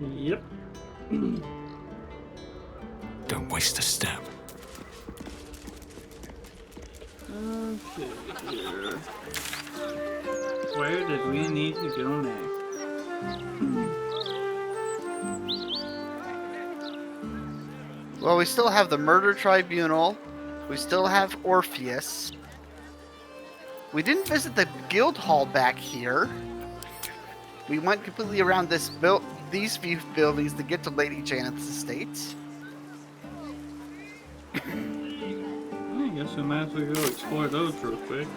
Yep. Don't waste a step. Okay, here. Where did we need to go next? Well, we still have the Murder Tribunal. We still have Orpheus. We didn't visit the guild hall back here. We went completely around these few buildings to get to Lady Janet's estate. I guess we might as well go explore those real quick.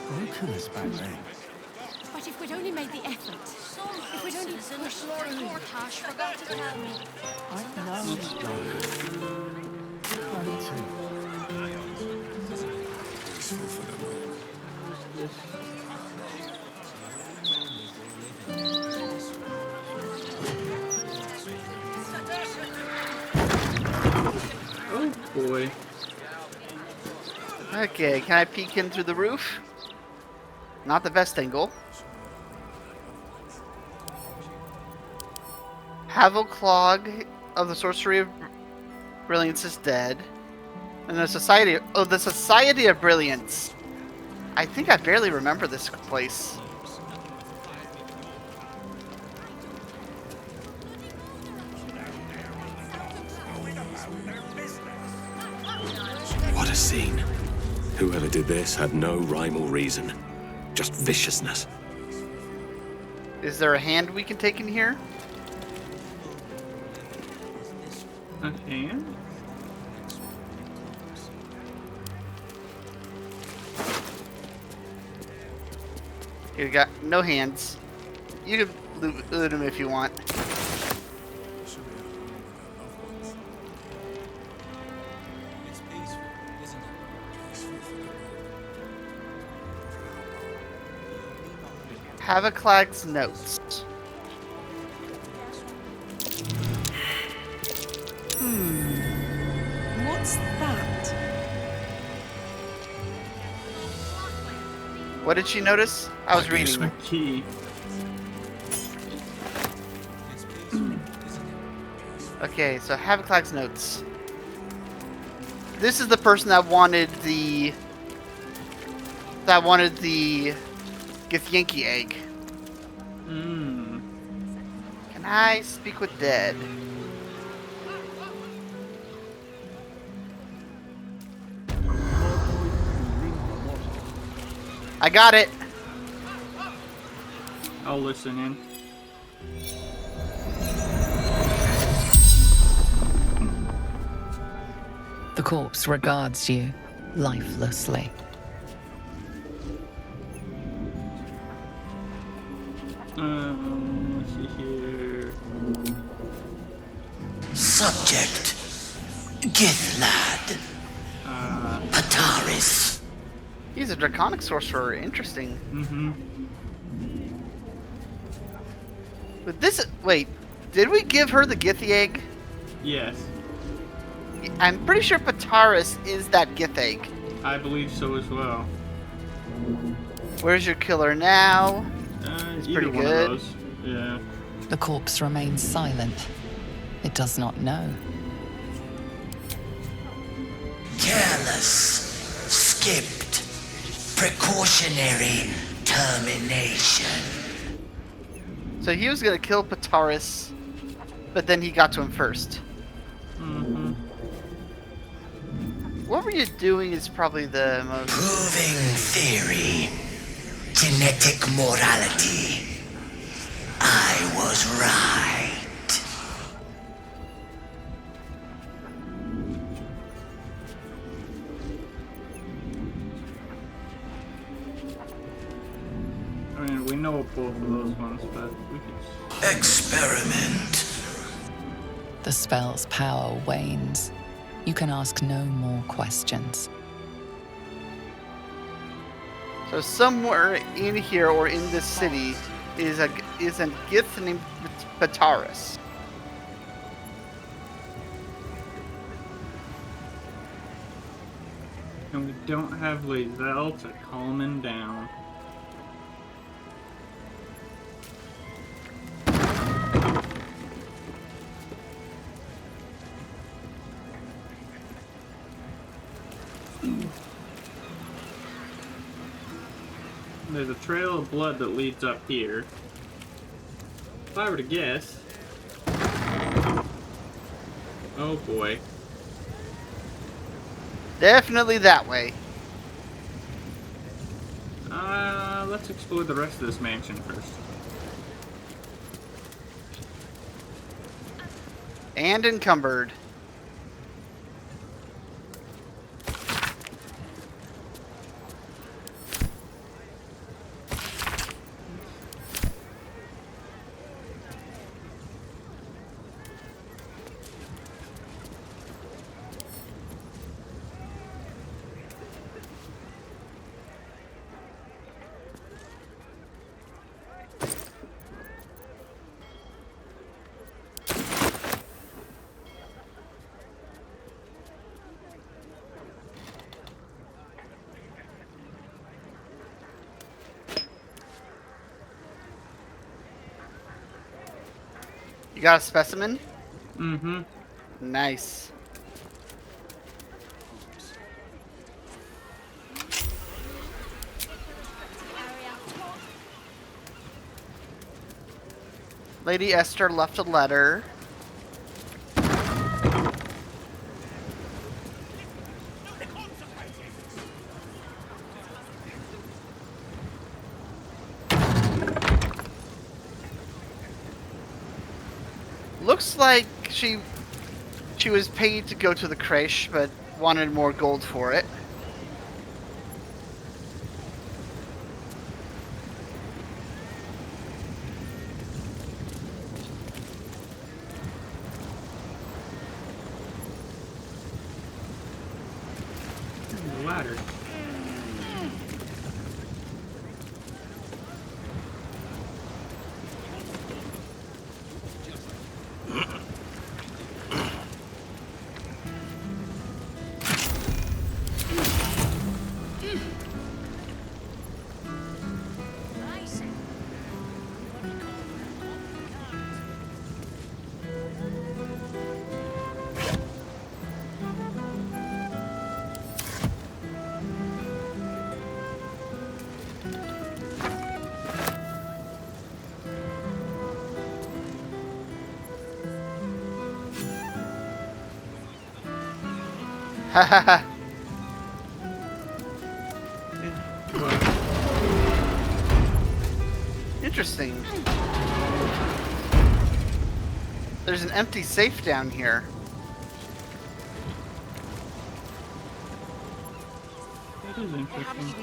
Broken as ballet. But if we'd only made the effort, if we'd only pushed through. Cash forgot to tell me. I know. Bloody too. Oh boy. Okay, can I peek in through the roof? Not the best angle. Havelclog of the Sorcery of Brilliance is dead. And the Society of Brilliance. I think I barely remember this place. What a scene. Whoever did this had no rhyme or reason. Just viciousness. Is there a hand we can take in here? A hand? You got no hands. You can loot him if you want. Havelclag's notes. What's that? What did she notice? I was Might be a reading. A key. Okay, so Havelclag's notes. This is the person that wanted the Githyanki egg. Hmm. Can I speak with dead? I got it. I'll listen in. The corpse regards you lifelessly. Let's see here. Subject: Githlad. Pataris. He's a draconic sorcerer. Interesting. Mm-hmm. But this, wait, did we give her the Gith egg? Yes. I'm pretty sure Pataris is that Gith egg. I believe so as well. Where's your killer now? It's pretty one good. of those. Yeah. The corpse remains silent. It does not know. Careless. Skipped. Precautionary termination. So he was gonna kill Pataris, but then he got to him first. Mm-hmm. What were you doing is probably the most... Proving theory. Genetic morality. I was right. I mean, we know both of those ones, but we could... Experiment. The spell's power wanes. You can ask no more questions. So somewhere in here or in this city is a Gith named Pataris. And we don't have Lae'zel to calm him down. There's a trail of blood that leads up here. If I were to guess... Oh boy. Definitely that way. Let's explore the rest of this mansion first. And encumbered. You got a specimen? Mm-hmm. Nice. Lady Esther left a letter. Looks like she was paid to go to the creche, but wanted more gold for it. The ladder. Hahaha. Interesting. There's an empty safe down here. That is interesting.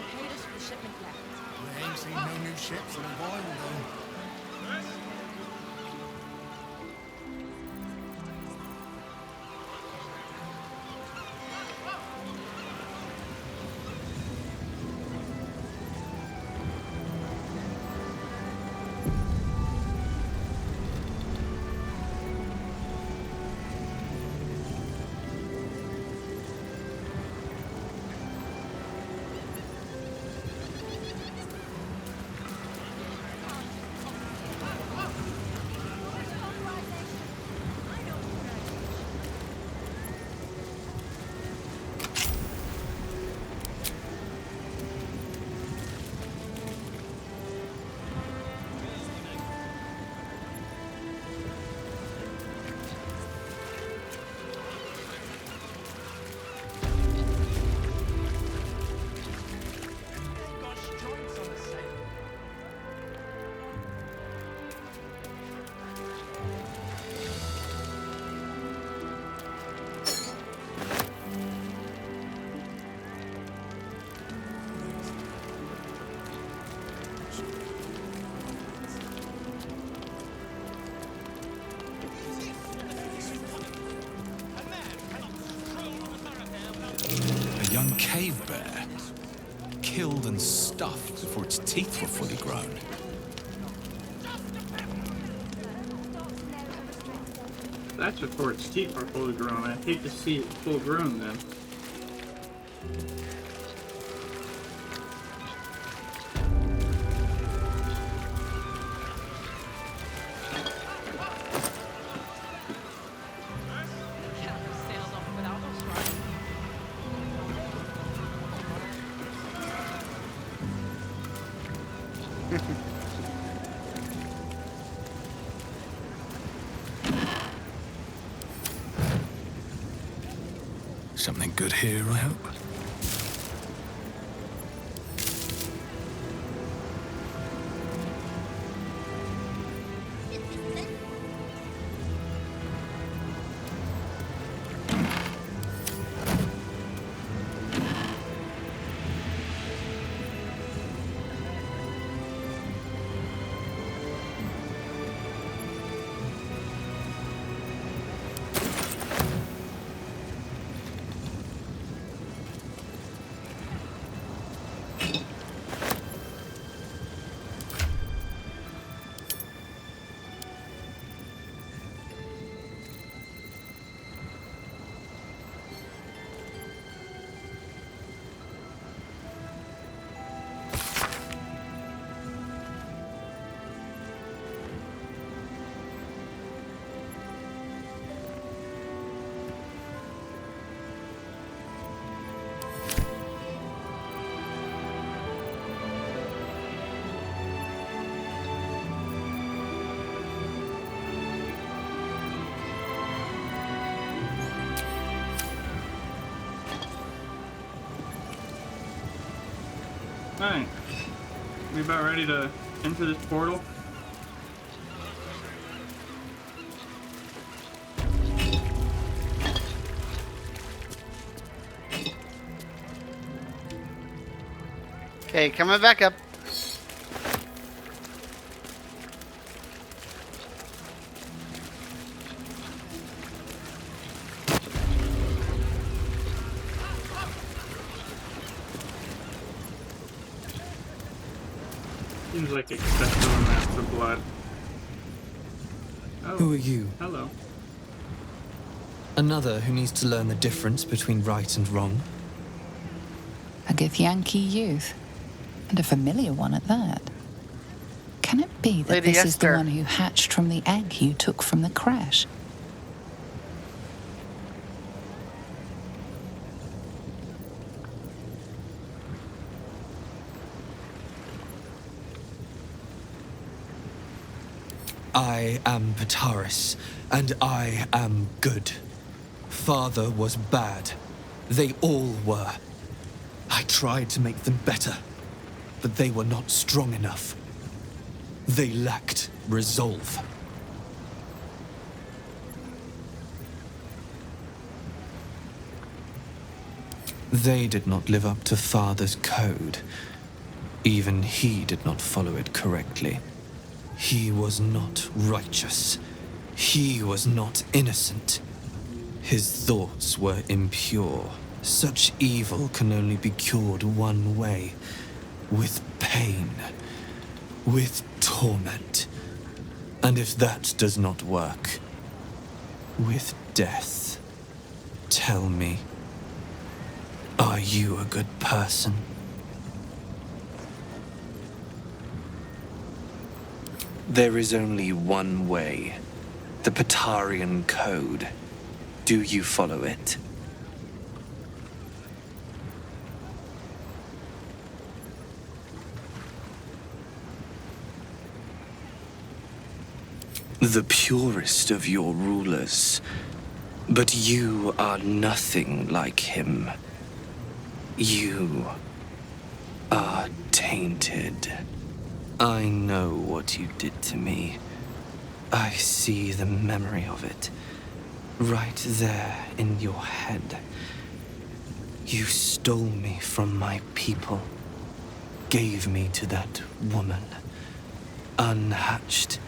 I ain't seen no new ships in a while though. A young cave bear, killed and stuffed before its teeth were fully grown. That's before its teeth are fully grown. I'd hate to see it full grown then. Something good here, I hope. Alright. We about ready to enter this portal? Okay, coming back up. Seems like excessive amounts of blood. Oh, Who are you? hello. Another who needs to learn the difference between right and wrong? A Githyanki youth. And a familiar one at that. Can it be that Lady this is the Esther. one who hatched from the egg you took from the crash? I am Pataris, and I am good. Father was bad. They all were. I tried to make them better, but they were not strong enough. They lacked resolve. They did not live up to Father's code. Even he did not follow it correctly. He was not righteous. He was not innocent. His thoughts were impure. Such evil can only be cured one way. With pain. With torment. And if that does not work, with death. Tell me, are you a good person? There is only one way. The Patarian Code. Do you follow it? The purest of your rulers. But you are nothing like him. You are tainted. I know what you did to me. I see the memory of it. Right there in your head. You stole me from my people. Gave me to that woman. Unhatched.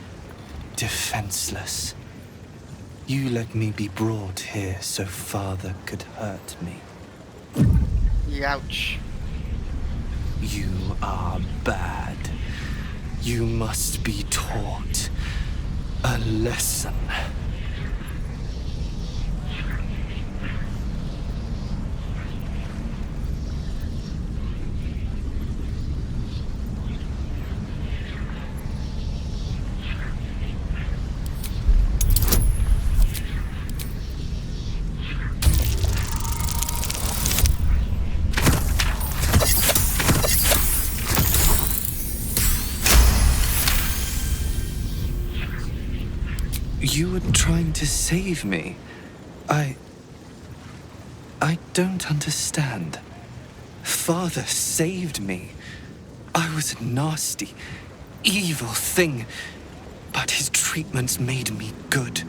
Defenseless. You let me be brought here so Father could hurt me. Ouch. You are bad. You must be taught a lesson. You were trying to save me. I don't understand. Father saved me. I was a nasty, evil thing, but his treatments made me good.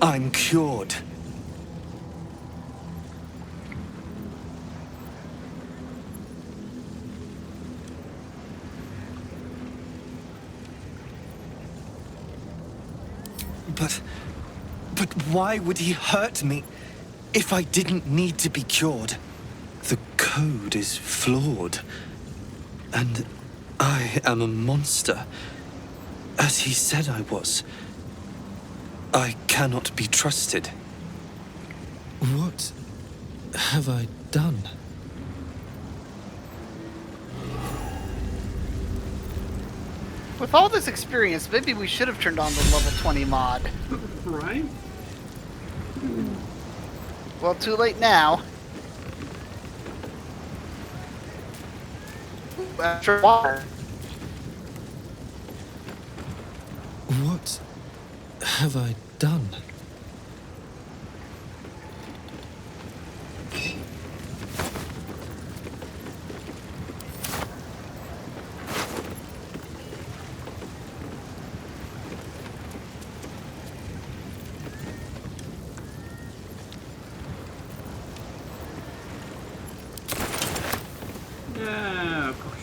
I'm cured. But why would he hurt me if I didn't need to be cured? The code is flawed, and I am a monster, as he said I was. I cannot be trusted. What have I done? With all this experience, maybe we should have turned on the level 20 mod. Right? Well, too late now. After water. What have I done? Yeah, of course.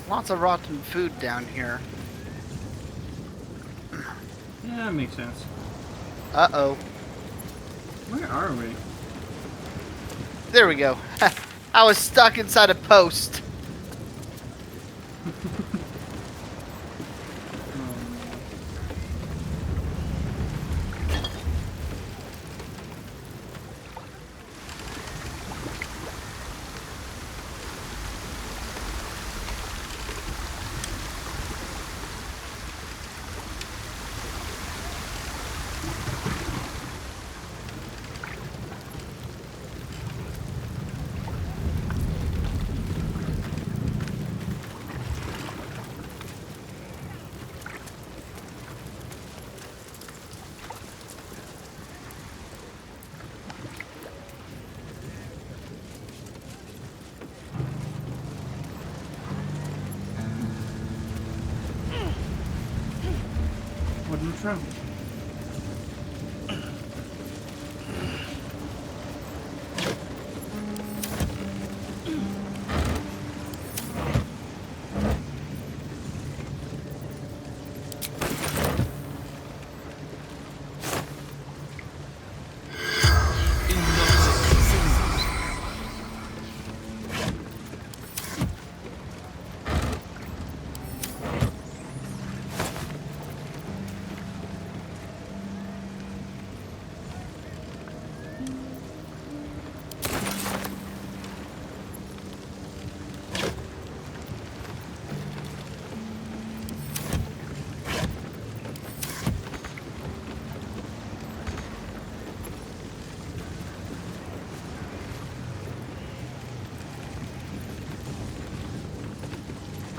Lots of rotten food down here. Yeah, that makes sense. Uh-oh. Where are we? There we go. I was stuck inside a post. Wooden trunk.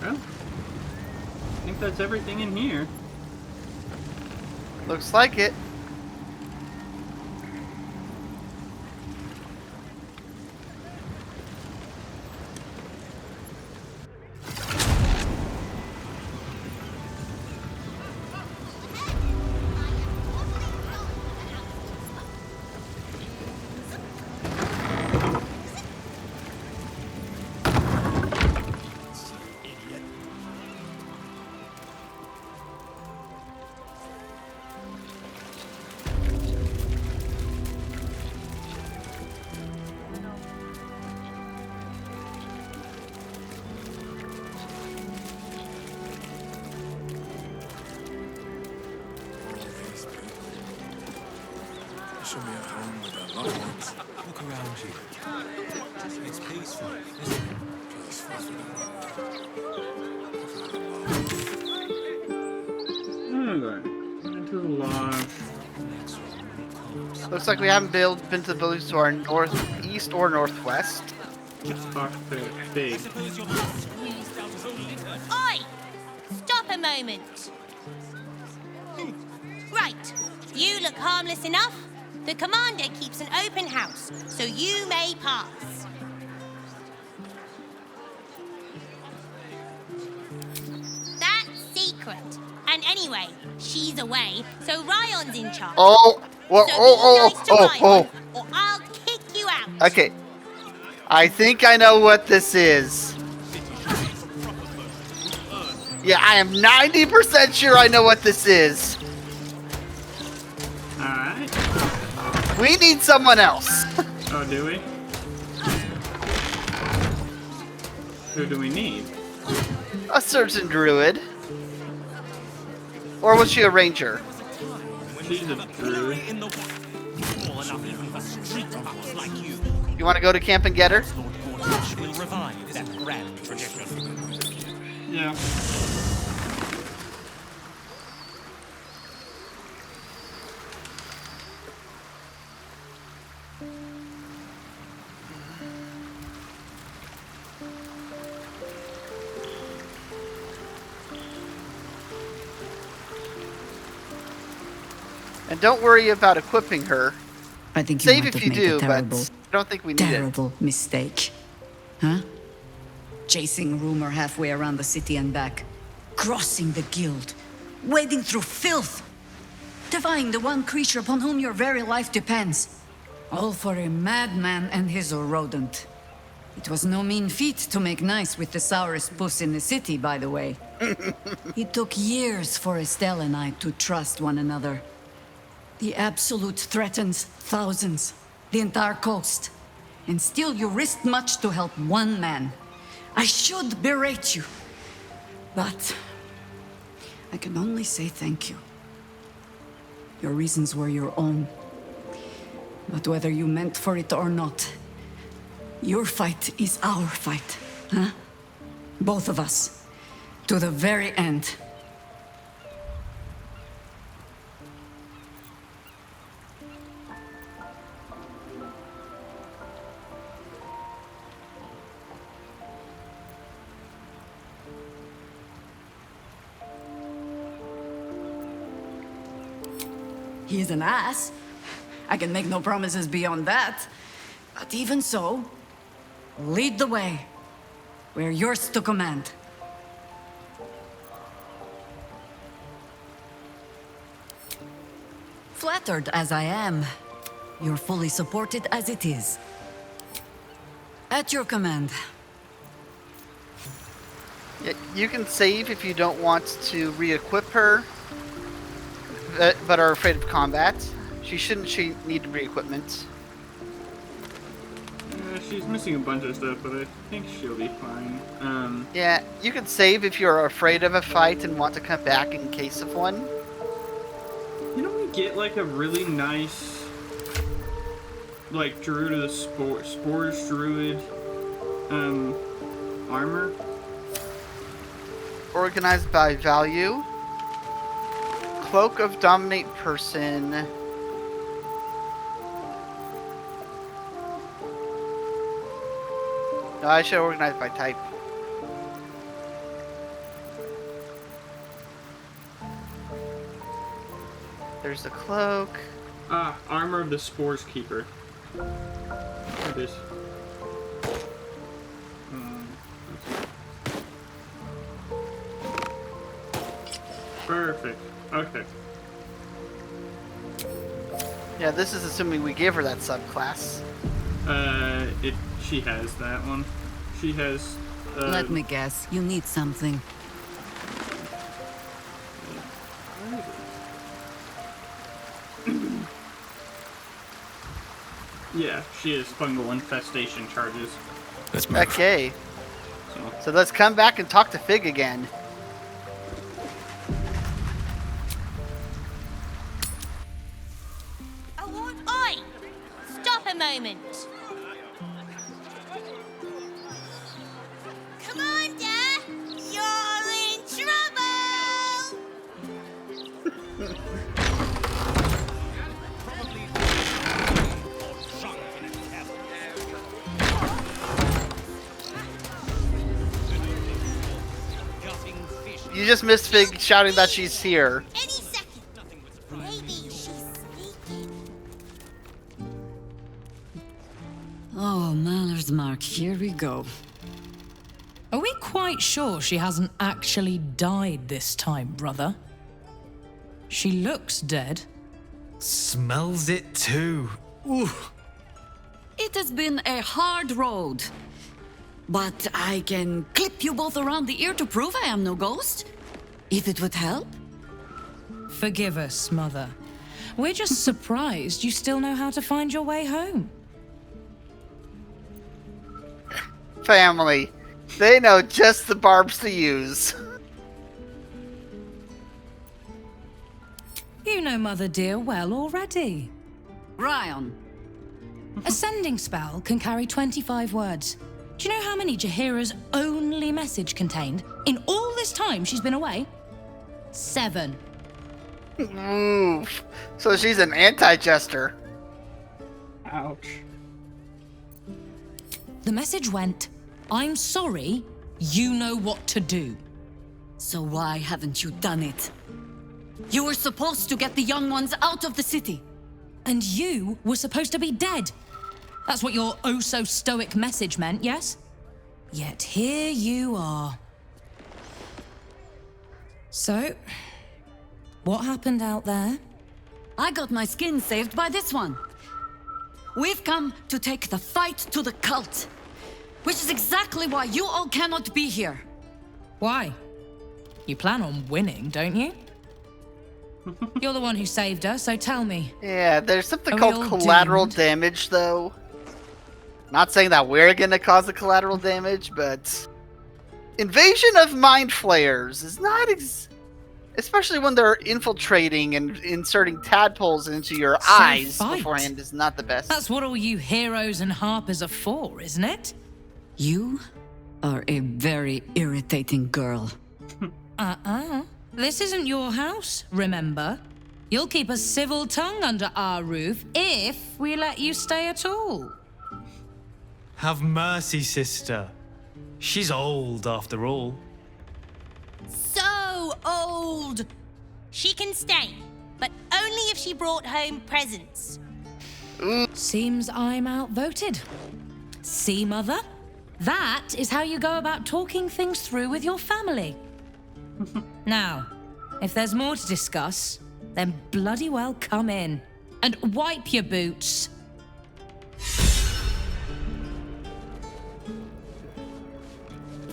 Well, I think that's everything in here. Looks like it. She'll be at home with her loved ones. Look around you. It's peaceful, isn't it? Okay. Into the lodge. Looks like we haven't been to the buildings to our northeast or northwest. Let's talk to Big. Oi! Stop a moment. Right. You look harmless enough. The commander keeps an open house, so you may pass. That's secret. And anyway, she's away, so Ryan's in charge. Oh, well, So be nice to Ryan, or I'll kick you out. Okay. I think I know what this is. Yeah, I am 90% sure I know what this is. Alright. We need someone else. Oh, do we? Who do we need? A certain druid. Or was she a ranger? She's a druid. You want to go to camp and get her? Will revive that grand tradition. Yeah. And don't worry about equipping her. I think you Save might if have you made do, a terrible, but I don't think we need it. terrible mistake. Huh? Chasing rumor halfway around the city and back. Crossing the guild. Wading through filth. Defying the one creature upon whom your very life depends. All for a madman and his rodent. It was no mean feat to make nice with the sourest puss in the city, by the way. It took years for Estelle and I to trust one another. The Absolute threatens thousands, the entire coast. And still you risked much to help one man. I should berate you. But I can only say thank you. Your reasons were your own. But whether you meant for it or not, your fight is our fight, huh? Both of us. To the very end. He's an ass. I can make no promises beyond that. But even so, lead the way. We're yours to command. Flattered as I am, you're fully supported as it is. At your command. Yeah, you can save if you don't want to re-equip her, but are afraid of combat. She need re-equipment. She's missing a bunch of stuff, but I think she'll be fine. Yeah, you can save if you're afraid of a fight and want to come back in case of one. You know, we get like a really nice, like Druid of the Spores Druid, armor. Organized by value. Cloak of Dominate Person. No, I should organize by type. There's the cloak. Ah, Armor of the Spores Keeper. There it is. Perfect. Okay. Yeah, this is assuming we gave her that subclass. She has that one. She has. Let me guess, you need something. Yeah, she has fungal infestation charges. Let's move. Okay. So let's come back and talk to Fig again. Oh, what? Oi! moment. Commander, you're in trouble! You just missed Fig shouting that she's here. Any second. Maybe she's sneaking. Oh, Mallard's Mark, here we go. Are we quite sure she hasn't actually died this time, brother? She looks dead. Smells it too. Ooh. It has been a hard road. But I can clip you both around the ear to prove I am no ghost. If it would help. Forgive us, Mother. We're just surprised you still know how to find your way home. Family. They know just the barbs to use. You know Mother dear well already. Ryan. A sending spell can carry 25 words. Do you know how many Jaheira's only message contained in all this time she's been away? 7. Oof. So she's an anti-jester. Ouch. The message went, I'm sorry, you know what to do. So why haven't you done it? You were supposed to get the young ones out of the city. And you were supposed to be dead. That's what your oh-so-stoic message meant, yes? Yet here you are. So, what happened out there? I got my skin saved by this one. We've come to take the fight to the cult. Which is exactly why you all cannot be here. Why? You plan on winning, don't you? You're the one who saved her, so tell me. Yeah, there's something Are we called all collateral doomed? damage, though. Not saying that we're gonna cause the collateral damage, but invasion of mind flayers is not especially when they're infiltrating and inserting tadpoles into your eyes fight. beforehand is not the best. That's what all you heroes and harpers are for, isn't it? You are a very irritating girl. This isn't your house, remember? You'll keep a civil tongue under our roof if we let you stay at all. Have mercy, sister. She's old after all. So old. She can stay, but only if she brought home presents. Seems I'm outvoted. See, Mother? That is how you go about talking things through with your family. Now, if there's more to discuss, then bloody well come in. And wipe your boots.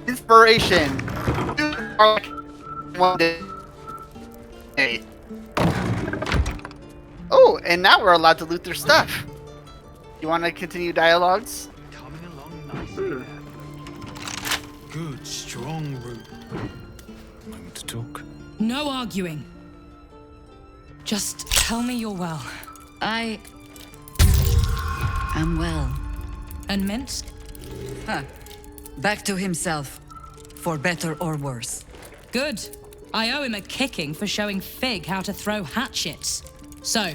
Inspiration. One day. Oh, and now we're allowed to loot their stuff. You want to continue dialogues? Coming along nicely. Good, strong root. Moment to talk. No arguing. Just tell me you're well. I am well. And Minsk? Huh. Back to himself. For better or worse. Good. I owe him a kicking for showing Fig how to throw hatchets. So,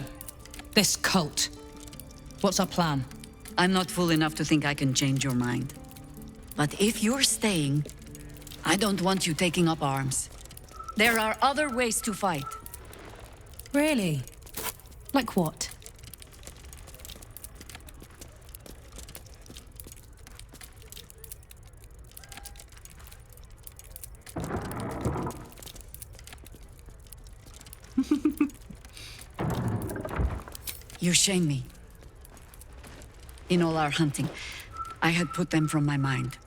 this cult. What's our plan? I'm not fool enough to think I can change your mind. But if you're staying, I don't want you taking up arms. There are other ways to fight. Really? Like what? You shame me. In all our hunting, I had put them from my mind.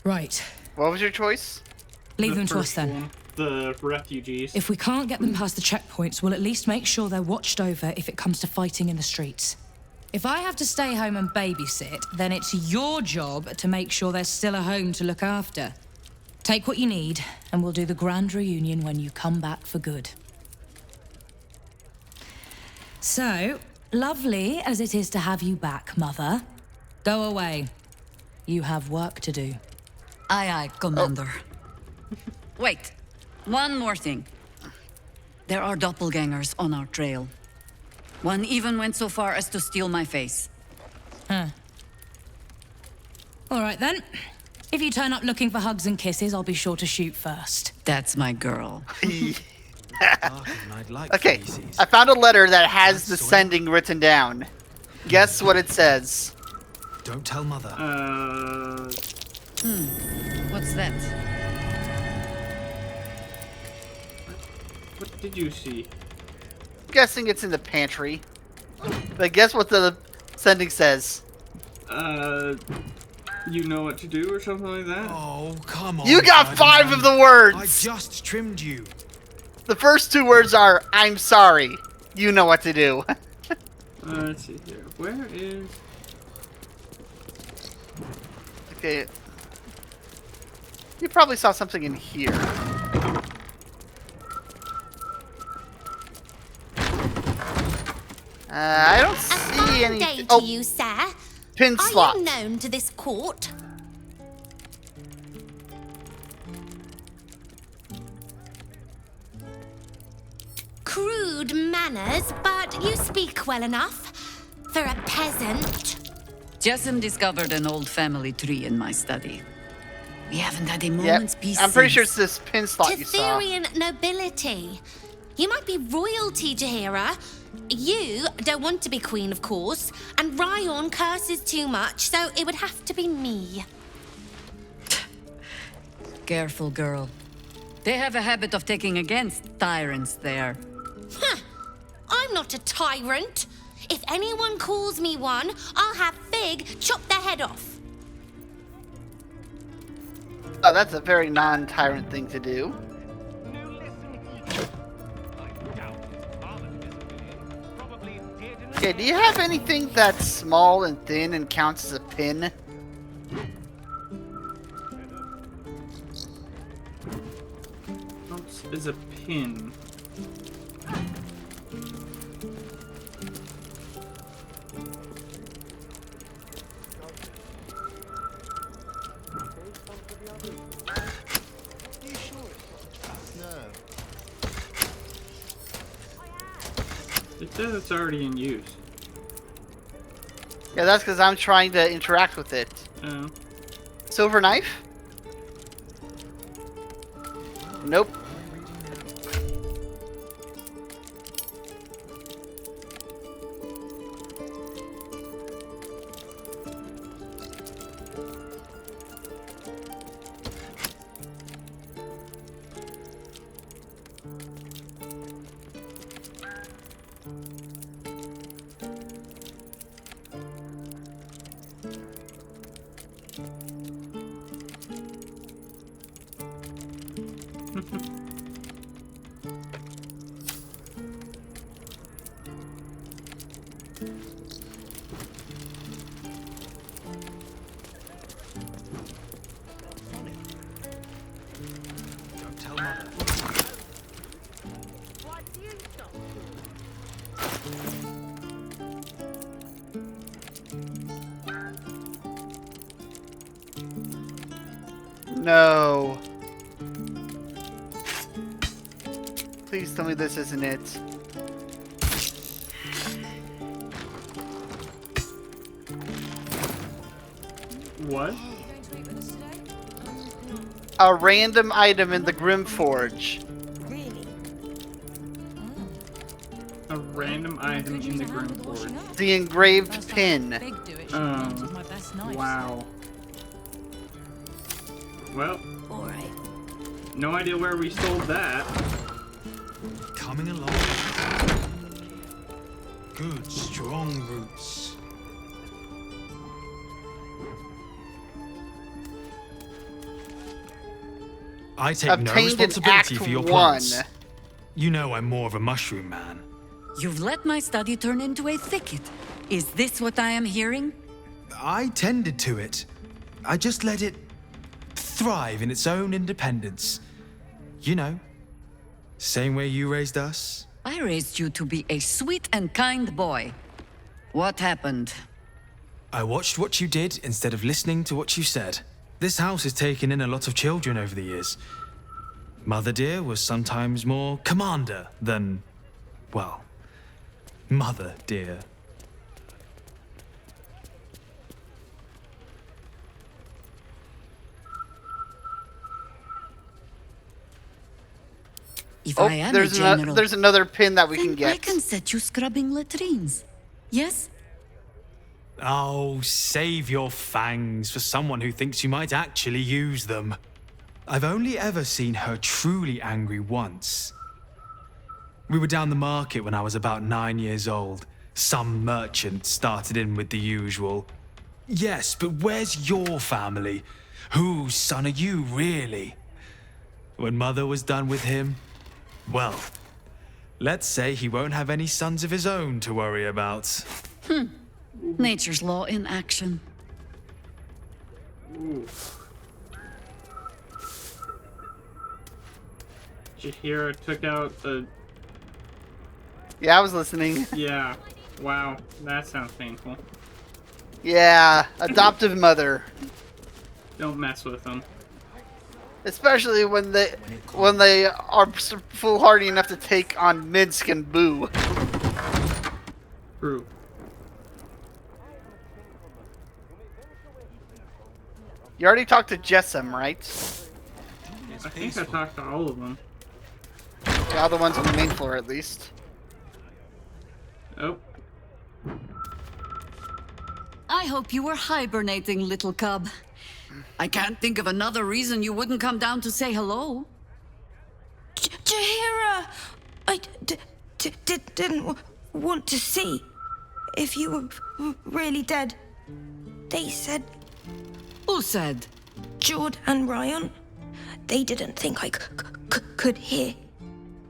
Right. What was your choice? Leave The them to us first then. one, the refugees. If we can't get them past the checkpoints, we'll at least make sure they're watched over if it comes to fighting in the streets. If I have to stay home and babysit, then it's your job to make sure there's still a home to look after. Take what you need, and we'll do the grand reunion when you come back for good. So, lovely as it is to have you back, Mother, go away. You have work to do. Aye, aye, Commander. Wait, one more thing. There are doppelgangers on our trail. One even went so far as to steal my face. Huh. All right then. If you turn up looking for hugs and kisses, I'll be sure to shoot first. That's my girl. Okay, I found a letter that has the sending written down. Guess what it says? Don't tell Mother. What's that? What did you see? I'm guessing it's in the pantry. But guess what the sending says? You know what to do or something like that? Oh, come on. You got 5 of the words! I just trimmed you. The first 2 words are, I'm sorry. You know what to do. Let's see here. Where is... Okay. You probably saw something in here. I don't see any... Day Oh, to you, sir. pin Are slot. you known to this court? Crude manners, but you speak well enough for a peasant. Jessamine discovered an old family tree in my study. We haven't had a moment's peace I'm pretty sure since. it's this pin slot you saw. Tetherian nobility. You might be royalty, Jaheira. You don't want to be queen, of course, and Ryon curses too much, so it would have to be me. Careful, girl. They have a habit of taking against tyrants there. Huh. I'm not a tyrant. If anyone calls me one, I'll have Fig chop their head off. Oh, that's a very non-tyrant thing to do. Okay, do you have anything that's small and thin and counts as a pin? What is a pin? It says it's already in use. Yeah, that's because I'm trying to interact with it. Oh. Silver knife? Nope. Don't tell Mother. No. Please tell me this isn't it. What? A random item in the Grimforge. A random item in the Grimforge. The engraved pin. Wow. Well, no idea where we sold that. Coming along. Good, strong roots. I take no Obtained in responsibility Act for your 1. plants. You know I'm more of a mushroom man. You've let my study turn into a thicket. Is this what I am hearing? I tended to it. I just let it thrive in its own independence. You know, same way you raised us. I raised you to be a sweet and kind boy. What happened? I watched what you did instead of listening to what you said. This house has taken in a lot of children over the years. Mother dear was sometimes more commander than, well, mother dear. If I am a general, there's another pin that we then can get. I can set you scrubbing latrines. Yes? Oh, save your fangs for someone who thinks you might actually use them. I've only ever seen her truly angry once. We were down the market when I was about 9 years old. Some merchant started in with the usual. Yes, but where's your family? Whose son are you, really? When Mother was done with him, well, let's say he won't have any sons of his own to worry about. Nature's law in action. Jaheira took out the... Yeah, I was listening. Yeah. Wow. That sounds painful. Yeah, adoptive mother. Don't mess with them. Especially when they are foolhardy enough to take on Minsk and Boo. True. You already talked to Jessam, right? I think I talked to all of them. Yeah, all the ones on the main floor, at least. Oh. I hope you were hibernating, little cub. I can't think of another reason you wouldn't come down to say hello. Jaheira! I didn't want to see if you were really dead. They said... Who said? Jord and Ryan. They didn't think I could hear.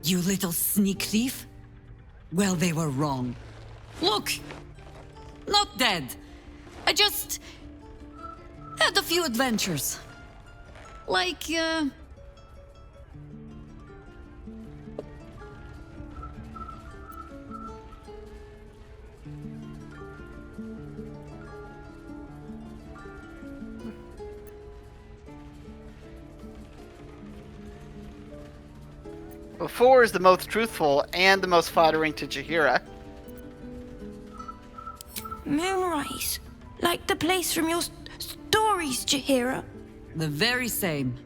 You little sneak thief? Well, they were wrong. Look! Not dead. I just... had a few adventures. Like, Before is the most truthful and the most flattering to Jaheira. Moonrise. Like the place from your stories, Jaheira. the very same.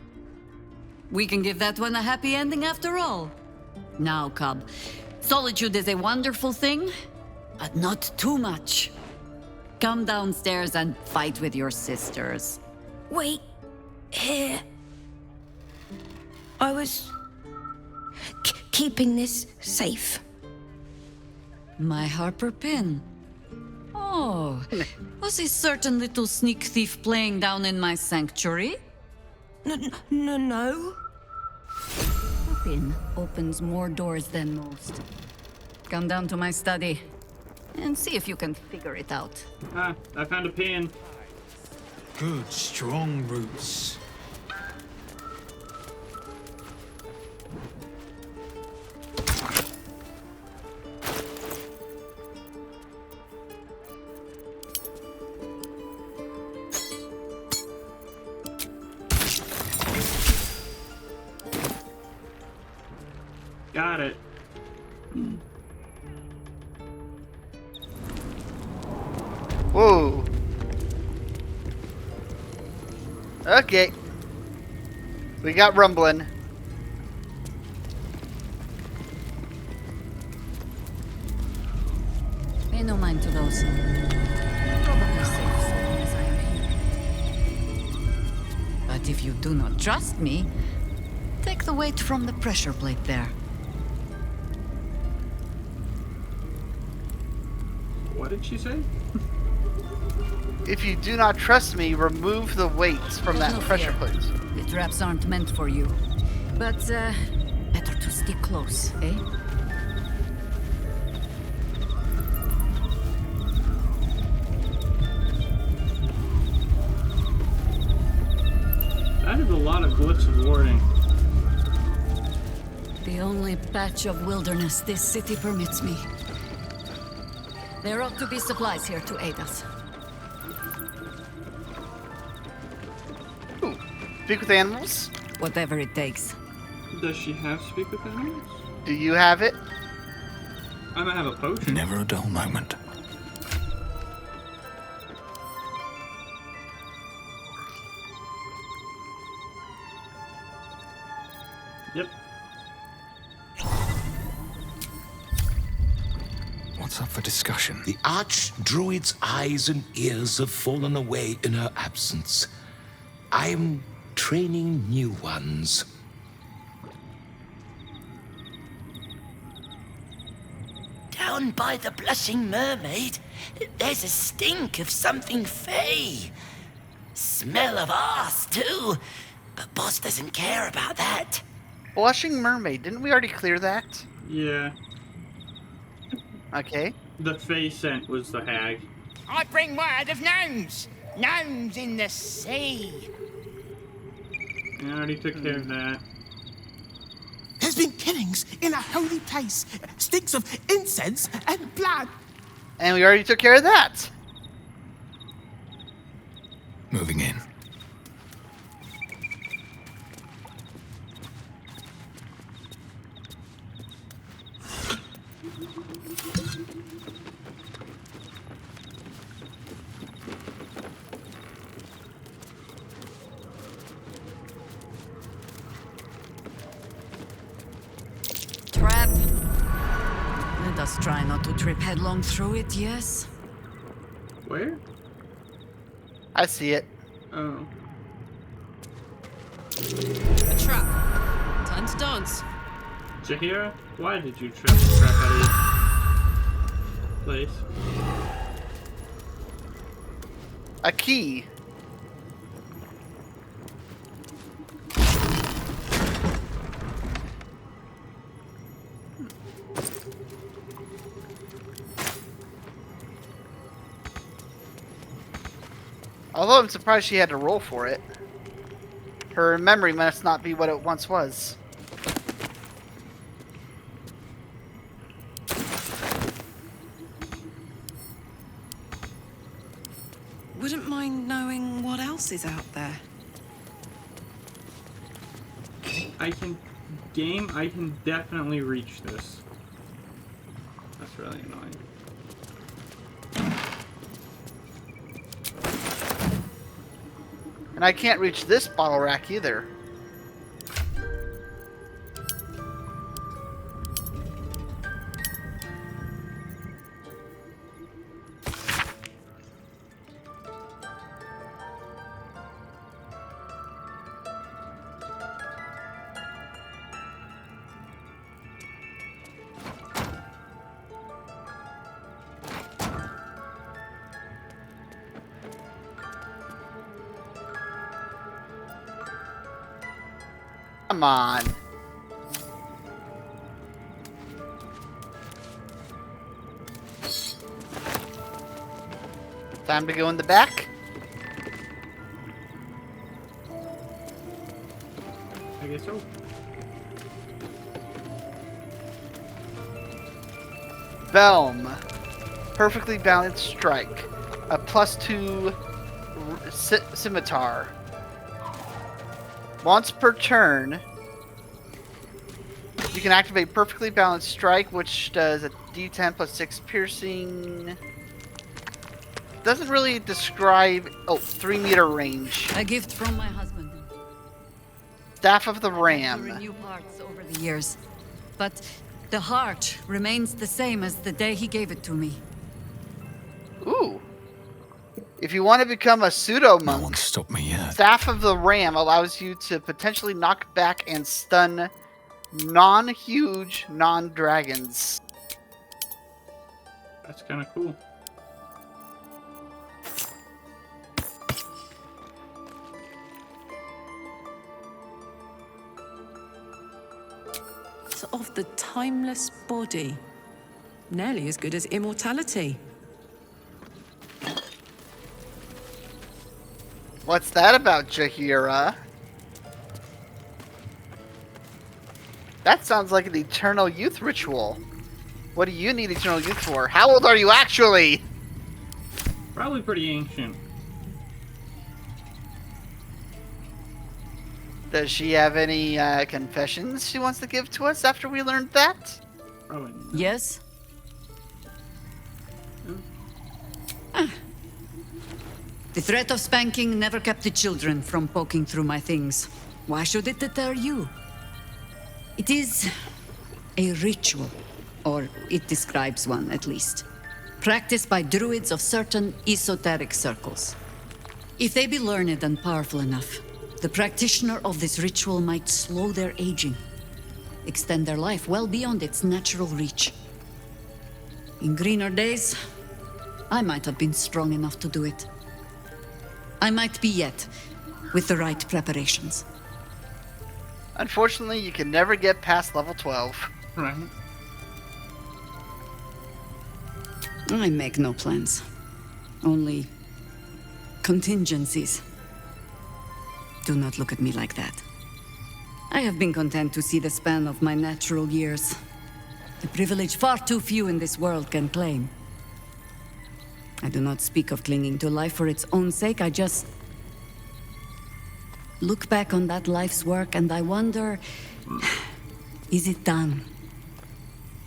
We can give that one a happy ending after all. Now, cub, solitude is a wonderful thing, but not too much. Come downstairs and fight with your sisters. Wait. Here. I was... keeping this safe. My Harper pin. Oh, was a certain little sneak thief playing down in my sanctuary? No. A pin opens more doors than most. Come down to my study and see if you can figure it out. Ah, I found a pin. Good, strong roots. Got it. Whoa. Okay. We got rumbling. Pay no mind to those. Probably safe so long as I am here. But if you do not trust me, take the weight from the pressure plate there. What did she say? If you do not trust me, remove the weights from that No pressure fear. plate. The traps aren't meant for you. But, better to stick close, eh? That is a lot of glyphs of warding. The only patch of wilderness this city permits me. There ought to be supplies here to aid us. Ooh. Speak with animals? Whatever it takes. Does she have speak with animals? Do you have it? I might have a potion. Never a dull moment. Yep. What's up for discussion? The Archdruid's eyes and ears have fallen away in her absence. I'm training new ones. Down by the Blushing Mermaid, there's a stink of something fey. Smell of arse, too. But Boss doesn't care about that. Blushing Mermaid. Didn't we already clear that? Yeah. Okay. The Fey scent was the hag. I bring word of gnomes. Gnomes in the sea. I already took care of that. There's been killings in a holy place. Stinks of incense and blood. And we already took care of that. Moving in. Trap. Let us try not to trip headlong through it, yes? Where? I see it. Oh. A trap. Time to dance. Jaheira, why did you trap the crap out of your place? A key. Although I'm surprised she had to roll for it. Her memory must not be what it once was. Wouldn't mind knowing what else is out there. I can definitely reach this. That's really annoying. And I can't reach this bottle rack either. Come on. Time to go in the back. I guess so. Velm. Perfectly balanced strike. A +2 scimitar. Once per turn, you can activate Perfectly Balanced Strike, which does a D10 +6 piercing. Doesn't really describe. Oh, 3-meter range. A gift from my husband. Staff of the To Ram. renew parts over the years, but the heart remains the same as the day he gave it to me. Ooh. If you want to become a pseudo monk, No one stopped me yet. Staff of the Ram allows you to potentially knock back and stun non-huge non-dragons. That's kind of cool. It's of the timeless body. Nearly as good as immortality. What's that about, Jaheira? That sounds like an eternal youth ritual. What do you need eternal youth for? How old are you actually? Probably pretty ancient. Does she have any confessions she wants to give to us after we learned that? Probably not. Yes? The threat of spanking never kept the children from poking through my things. Why should it deter you? It is a ritual, or it describes one at least, practiced by druids of certain esoteric circles. If they be learned and powerful enough, the practitioner of this ritual might slow their aging, extend their life well beyond its natural reach. In greener days, I might have been strong enough to do it. I might be yet, with the right preparations. Unfortunately, you can never get past level 12. Right. I make no plans. Only contingencies. Do not look at me like that. I have been content to see the span of my natural years. A privilege far too few in this world can claim. I do not speak of clinging to life for its own sake, I just look back on that life's work and I wonder, is it done?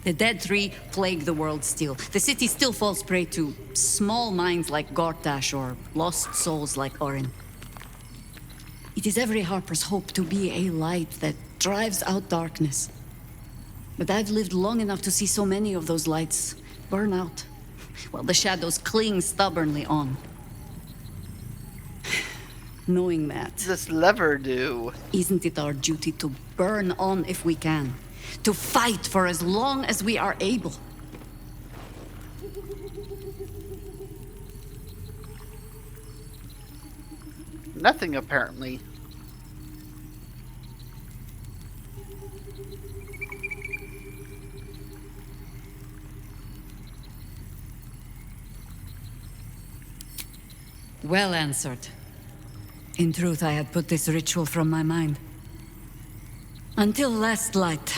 The dead three plague the world still. The city still falls prey to small minds like Gortash or lost souls like Orin. It is every Harper's hope to be a light that drives out darkness. But I've lived long enough to see so many of those lights burn out, while the shadows cling stubbornly on. Knowing that... This lever do? Isn't it our duty to burn on if we can? To fight for as long as we are able? Nothing, apparently. Well answered. In truth, I had put this ritual from my mind. Until last light.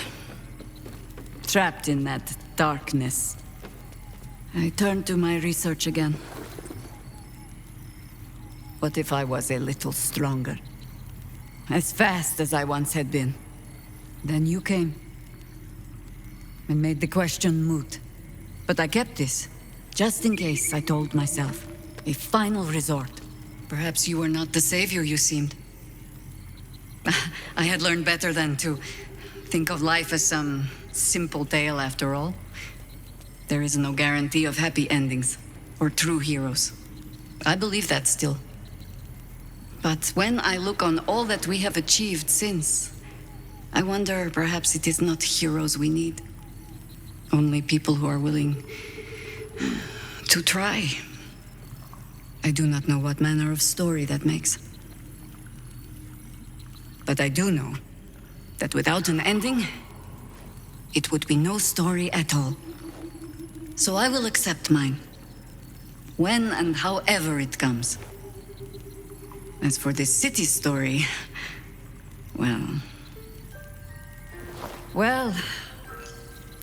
Trapped in that darkness. I turned to my research again. What if I was a little stronger? As fast as I once had been. Then you came. And made the question moot. But I kept this. Just in case, I told myself. A final resort. Perhaps you were not the savior you seemed. I had learned better than to think of life as some simple tale after all. There is no guarantee of happy endings, or true heroes. I believe that still. But when I look on all that we have achieved since, I wonder perhaps it is not heroes we need. Only people who are willing to try. I do not know what manner of story that makes. But I do know that without an ending, it would be no story at all. So I will accept mine. When and however it comes. As for this city story, well,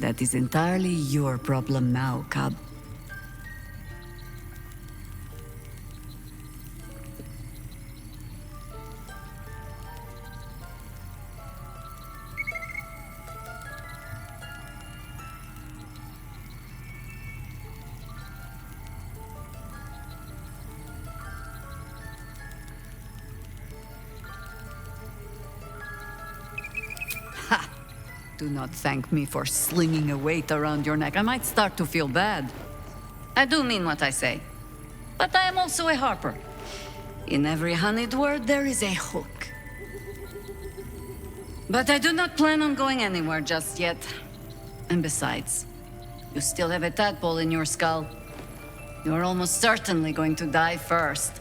that is entirely your problem now, Cub. Do not thank me for slinging a weight around your neck. I might start to feel bad. I do mean what I say. But I am also a harper. In every honeyed word, there is a hook. But I do not plan on going anywhere just yet. And besides, you still have a tadpole in your skull. You are almost certainly going to die first.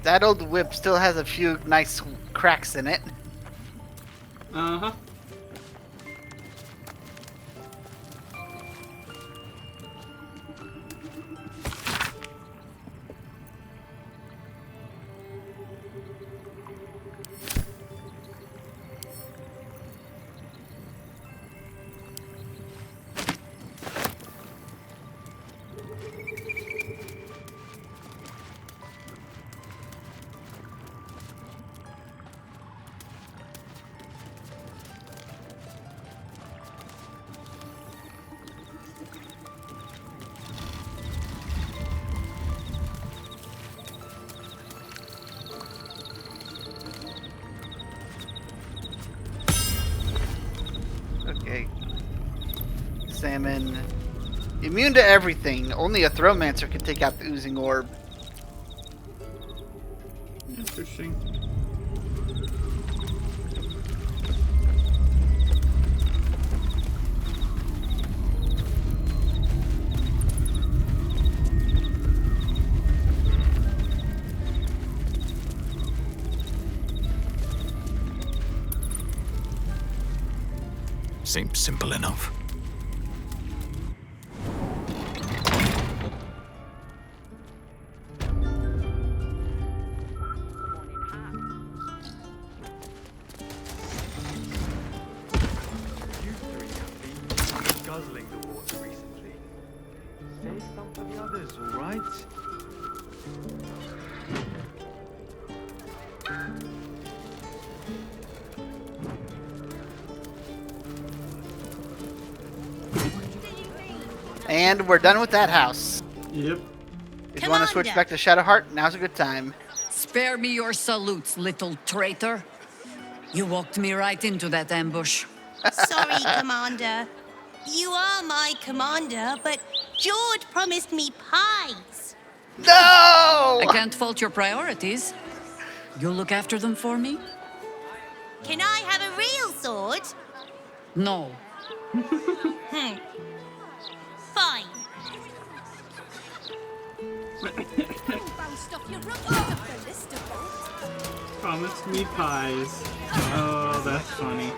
That old whip still has a few nice cracks in it. Uh-huh. Examine. Immune to everything. Only a Thromancer can take out the oozing orb. Interesting. Seems simple enough. Guzzling the water recently. Save some for the others, all right? And we're done with that house. Yep. If you want to switch back to Shadowheart, now's a good time. Spare me your salutes, little traitor. You walked me right into that ambush. Sorry, Commander. You are my commander, but George promised me pies. No! I can't fault your priorities. You'll look after them for me? Can I have a real sword? No. Fine. Promised me pies. Oh, that's funny.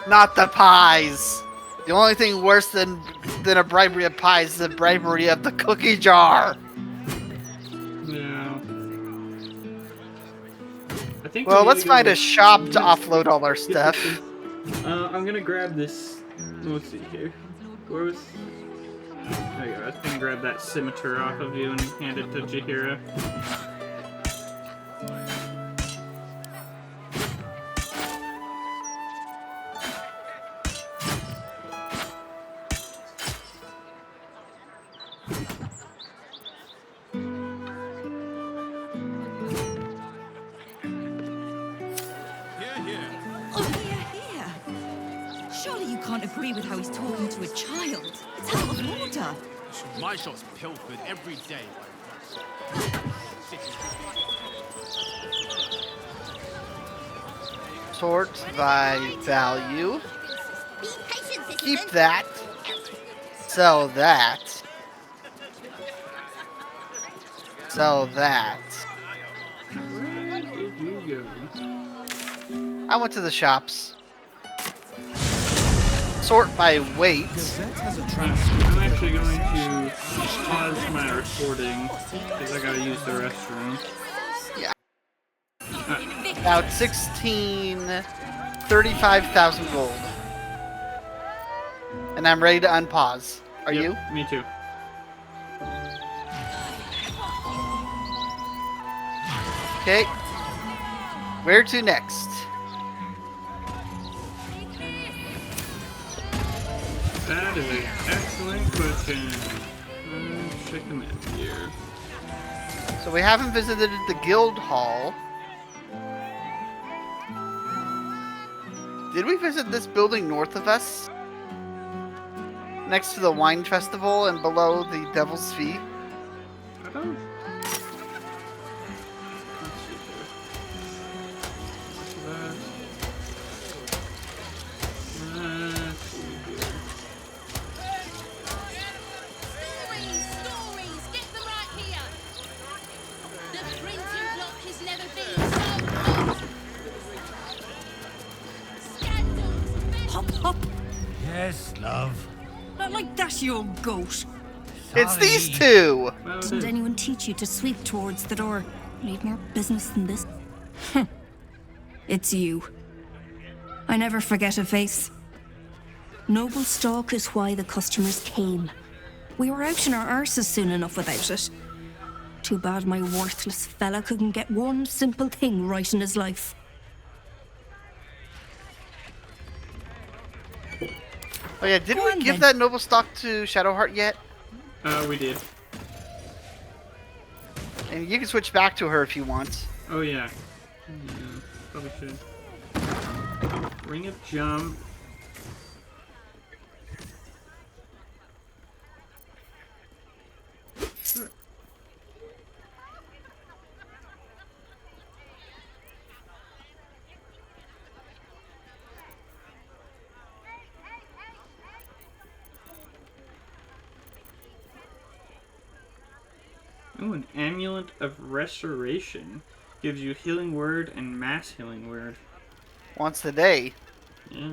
Not the pies. The only thing worse than a bribery of pies is the bribery of the cookie jar. Yeah. I think. Well, let's find a shop to offload all our stuff. I'm gonna grab this. Let's see here. Where was? There you go. I was gonna grab that scimitar off of you and hand it to Jaheira. Agree with how he's talking to a child. It's out of order. My shop's pilfered every day. Sort by value. Keep that. Sell that. Sell that. Where did you go? I went to the shops. Sort by weight. I'm actually going to pause my recording because I gotta use the restroom. Yeah. About 35,000 gold. And I'm ready to unpause. Are you? Me too. Okay. Where to next? That is an excellent question. Let's check them in here. So we haven't visited the guild hall. Did we visit this building north of us? Next to the wine festival and below the Devil's Feet? I don't. Yes, love. Not like that's your goat. It's these two! Didn't anyone teach you to sweep towards the door? Need more business than this? It's you. I never forget a face. Noble stock is why the customers came. We were out in our arses soon enough without it. Too bad my worthless fella couldn't get one simple thing right in his life. Oh yeah, didn't we give that noble stock to Shadowheart yet? We did. And you can switch back to her if you want. Oh yeah. Probably should. Ring of Jump. Ooh, an amulet of restoration. Gives you healing word and mass healing word. Once a day. Yeah,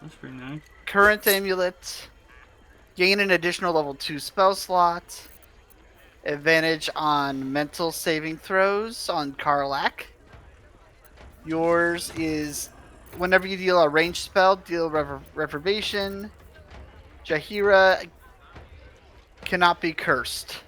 that's pretty nice. Current amulet. Gain an additional level 2 spell slot. Advantage on mental saving throws on Karlak. Yours is whenever you deal a ranged spell, deal reprobation. Jaheira cannot be cursed.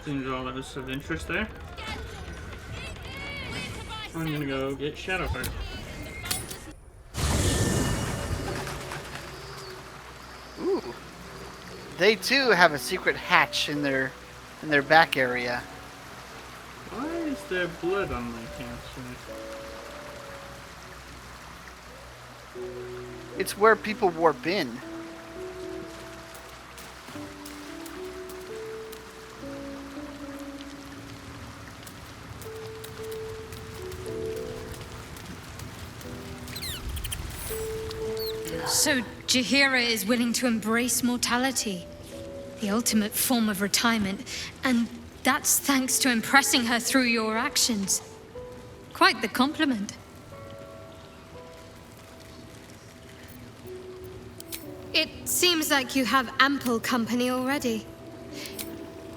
Seems all that was of interest there. I'm gonna go get Shadowheart. Ooh. They too have a secret hatch in their back area. Why is there blood on my campsite? It's where people warp in. So Jaheira is willing to embrace mortality, the ultimate form of retirement, and that's thanks to impressing her through your actions. Quite the compliment. It seems like you have ample company already.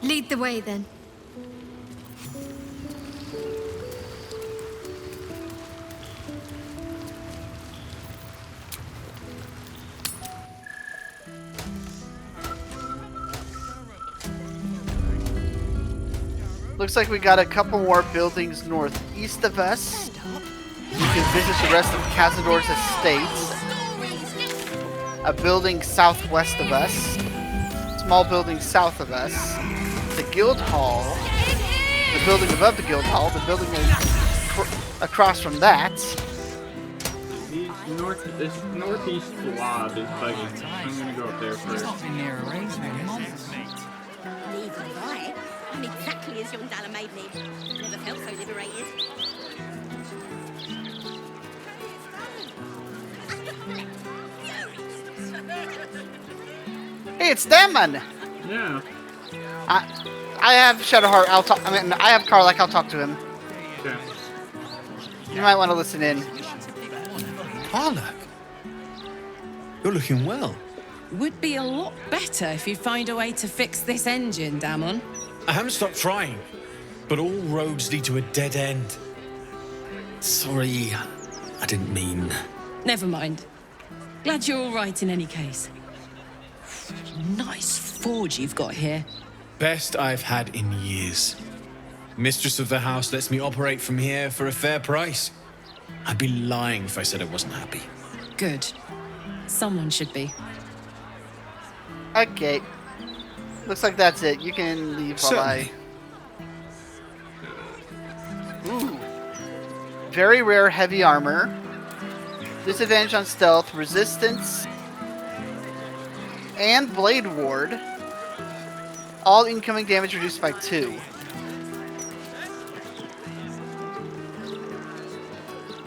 Lead the way, then. Looks like we got a couple more buildings northeast of us. You can visit the rest of Cazador's estates. A building southwest of us. Small building south of us. The Guild Hall. The building above the Guild Hall. The building across from that. This northeast blob is bugging me. I'm gonna go up there first. I'm exactly as young Dalla made me. Never felt so liberated. Hey, it's Damon! Yeah. I have Shadowheart. I have Karlak. I'll talk to him. Okay. You might want to listen in. Karlak? You're looking well. Would be a lot better if you'd find a way to fix this engine, Damon. I haven't stopped trying, but all roads lead to a dead end. Sorry, I didn't mean... Never mind. Glad you're all right in any case. Nice forge you've got here. Best I've had in years. Mistress of the house lets me operate from here for a fair price. I'd be lying if I said I wasn't happy. Good. Someone should be. Okay. Looks like that's it. You can leave while I... Ooh. Very rare heavy armor. Disadvantage on stealth, resistance, and blade ward. All incoming damage reduced by 2.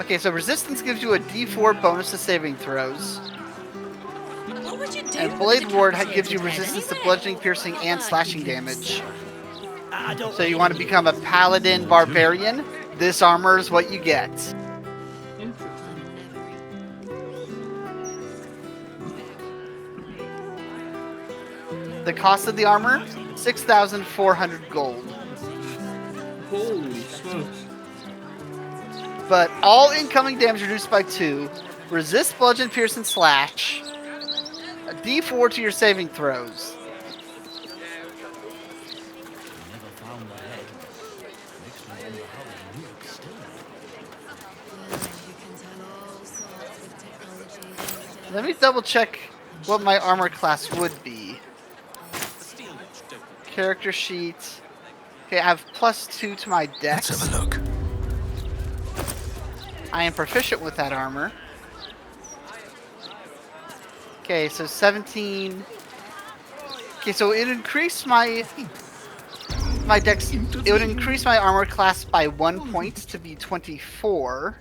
Okay, so resistance gives you a D4 bonus to saving throws. What would you do? And blade ward gives you resistance to bludgeoning, piercing, and slashing damage. So you want to become a paladin barbarian? This armor is what you get. The cost of the armor, 6,400 gold. Holy smokes. But all incoming damage reduced by 2. Resist, bludgeon, pierce, and slash. A D4 to your saving throws. Let me double check what my armor class would be. Character sheet. Okay, I have +2 to my dex. Let's have a look. I am proficient with that armor. Okay, so 17. Okay, so it increased my my dex. It would increase my armor class by 1 point to be 24.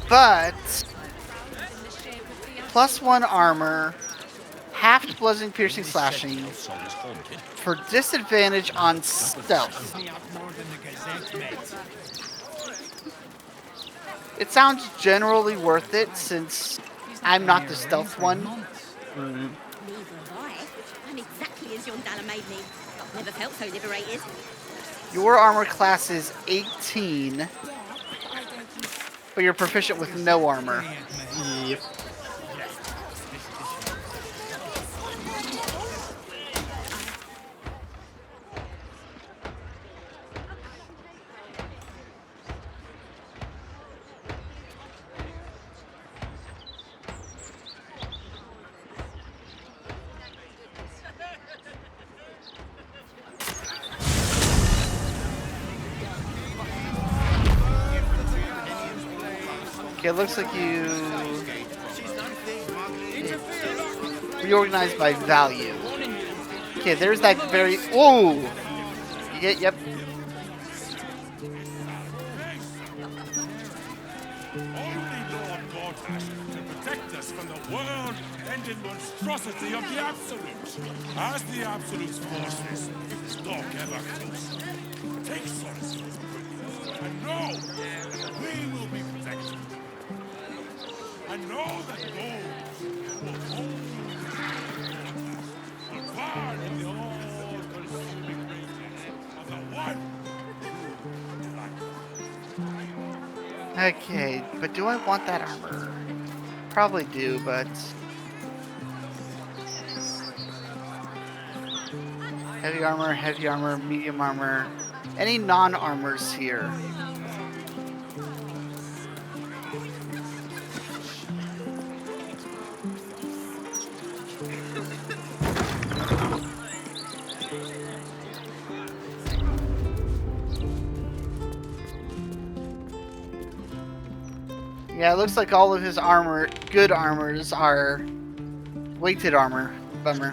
But +1 armor, half bludgeoning, piercing, slashing for disadvantage on stealth. It sounds generally worth it since I'm not the stealth one. Neither have I. I'm exactly as Yondala made me. I've never felt so liberated. Your armor class is 18, but you're proficient with no armor. Yep. Okay, it looks like you reorganized by value. Okay, there's that very. Whoa! Yep. Protect us from the world-ending monstrosity of the Absolute. As the Absolute's forces stalk ever closer, take solace and know that we will be protected. And know that those will hold are part of the all-consuming radiance of the one. Okay, but do I want that armor? Probably do, but heavy armor, medium armor. Any non-armors here? Yeah, it looks like all of his armor, good armors, are weighted armor. Bummer.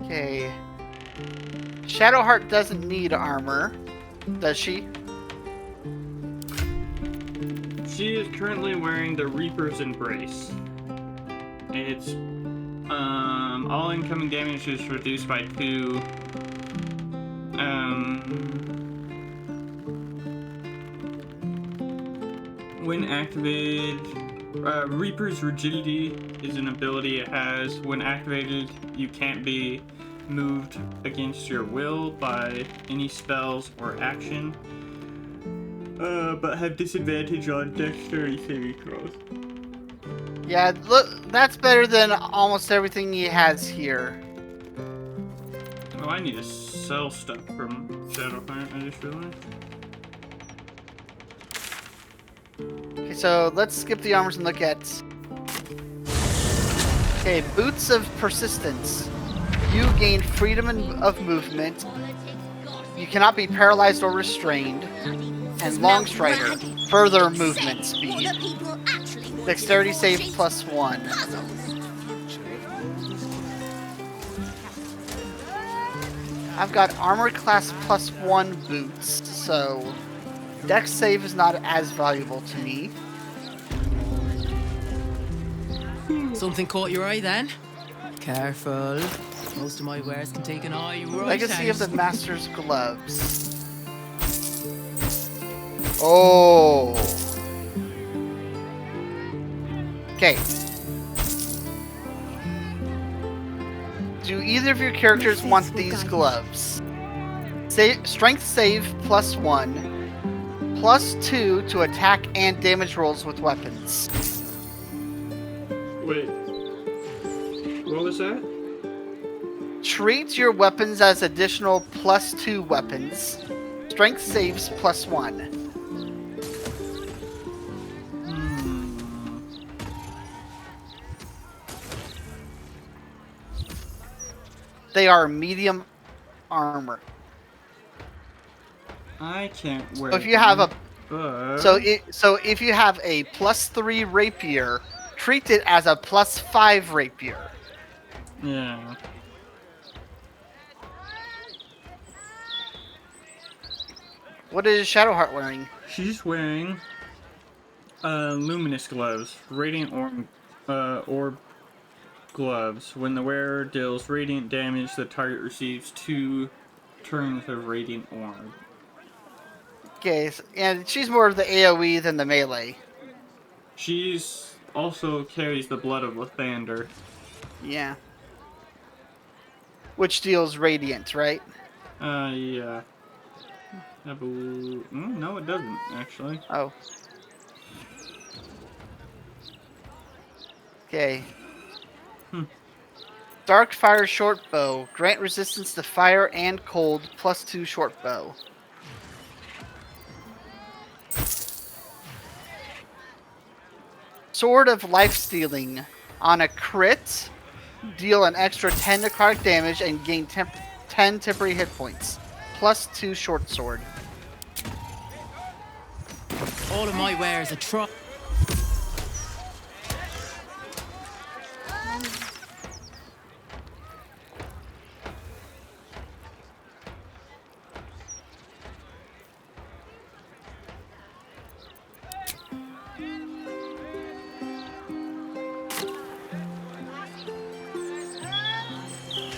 Okay. Shadowheart doesn't need armor, does she? She is currently wearing the Reaper's Embrace. It's all incoming damage is reduced by 2. When activated, Reaper's Rigidity is an ability it has. When activated, you can't be moved against your will by any spells or action. But have disadvantage on dexterity saving throws. Yeah, look, that's better than almost everything he has here. Oh, I need to sell stuff from Shadowheart, I just realized. Okay, so let's skip the armors and look at... Okay, Boots of Persistence. You gain freedom of movement. You cannot be paralyzed or restrained. And Long Strider, further movement speed. Dexterity save +1. I've got armor class +1 boots, so dex save is not as valuable to me. Something caught your eye then? Careful. Most of my wares can take an eye right Legacy out. of the Master's Gloves. Oh. Okay. Do either of your characters want these gloves? Strength save +1, +2 to attack and damage rolls with weapons. Wait. What was that? Treat your weapons as additional +2 weapons. Strength saves +1. they are medium armor. I can't wear. So if you have a but... so if you have a +3 rapier, treat it as a +5 rapier. Yeah. What is Shadowheart wearing? She's wearing luminous gloves, radiant orb gloves. When the wearer deals radiant damage, the target receives 2 turns of radiant orb. Okay, and she's more of the AoE than the melee. She's also carries the blood of Lathander. Yeah. Which deals radiant, right? Yeah. No, it doesn't, actually. Oh. Okay. Dark Fire Short Bow. Grant resistance to fire and cold, +2 short bow. Sword of Life Stealing. On a crit, deal an extra 10 necrotic damage and gain 10 temporary hit points. +2 short sword. All of my wares are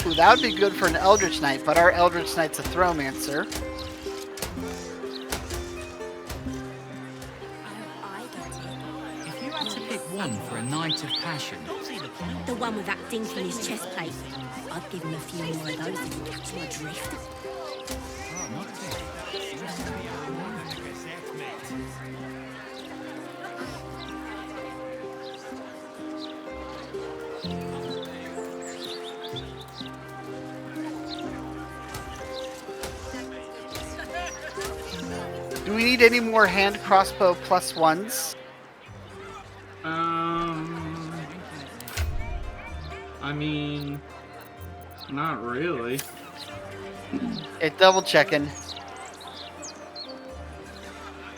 Ooh, that would be good for an Eldritch Knight, but our Eldritch Knight's a Thromancer. If you had to pick one for a night of passion, The one with that dink in his chest plate. I'd give him a few more of those if you catch my drift. Do we need any more hand crossbow +1s? I mean, not really. Okay, double checking.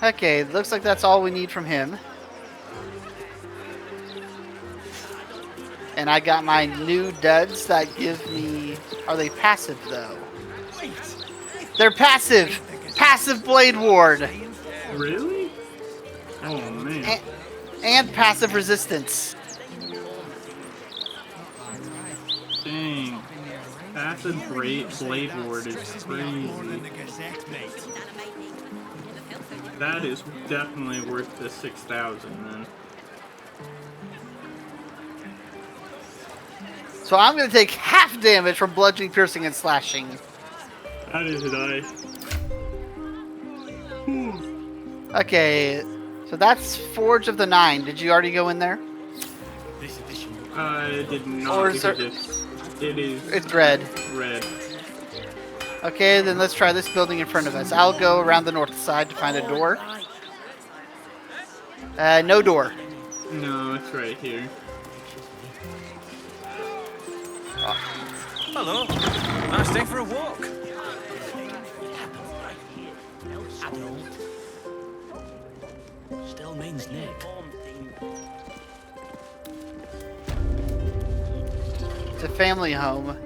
Okay, looks like that's all we need from him. And I got my new duds that give me... Are they passive, though? They're passive! Passive Blade Ward! Really? Oh, man. And passive resistance. Dang. Passive Blade Ward is crazy. That is definitely worth the 6,000 then. So I'm going to take half damage from bludgeoning, piercing, and slashing. That is nice. Okay, so that's Forge of the Nine. Did you already go in there? I did not. Or is it's red. Red. Okay, then let's try this building in front of us. I'll go around the north side to find a door. No door. No, it's right here. Hello. Nice day for a walk. Still means Nick. It's a family home.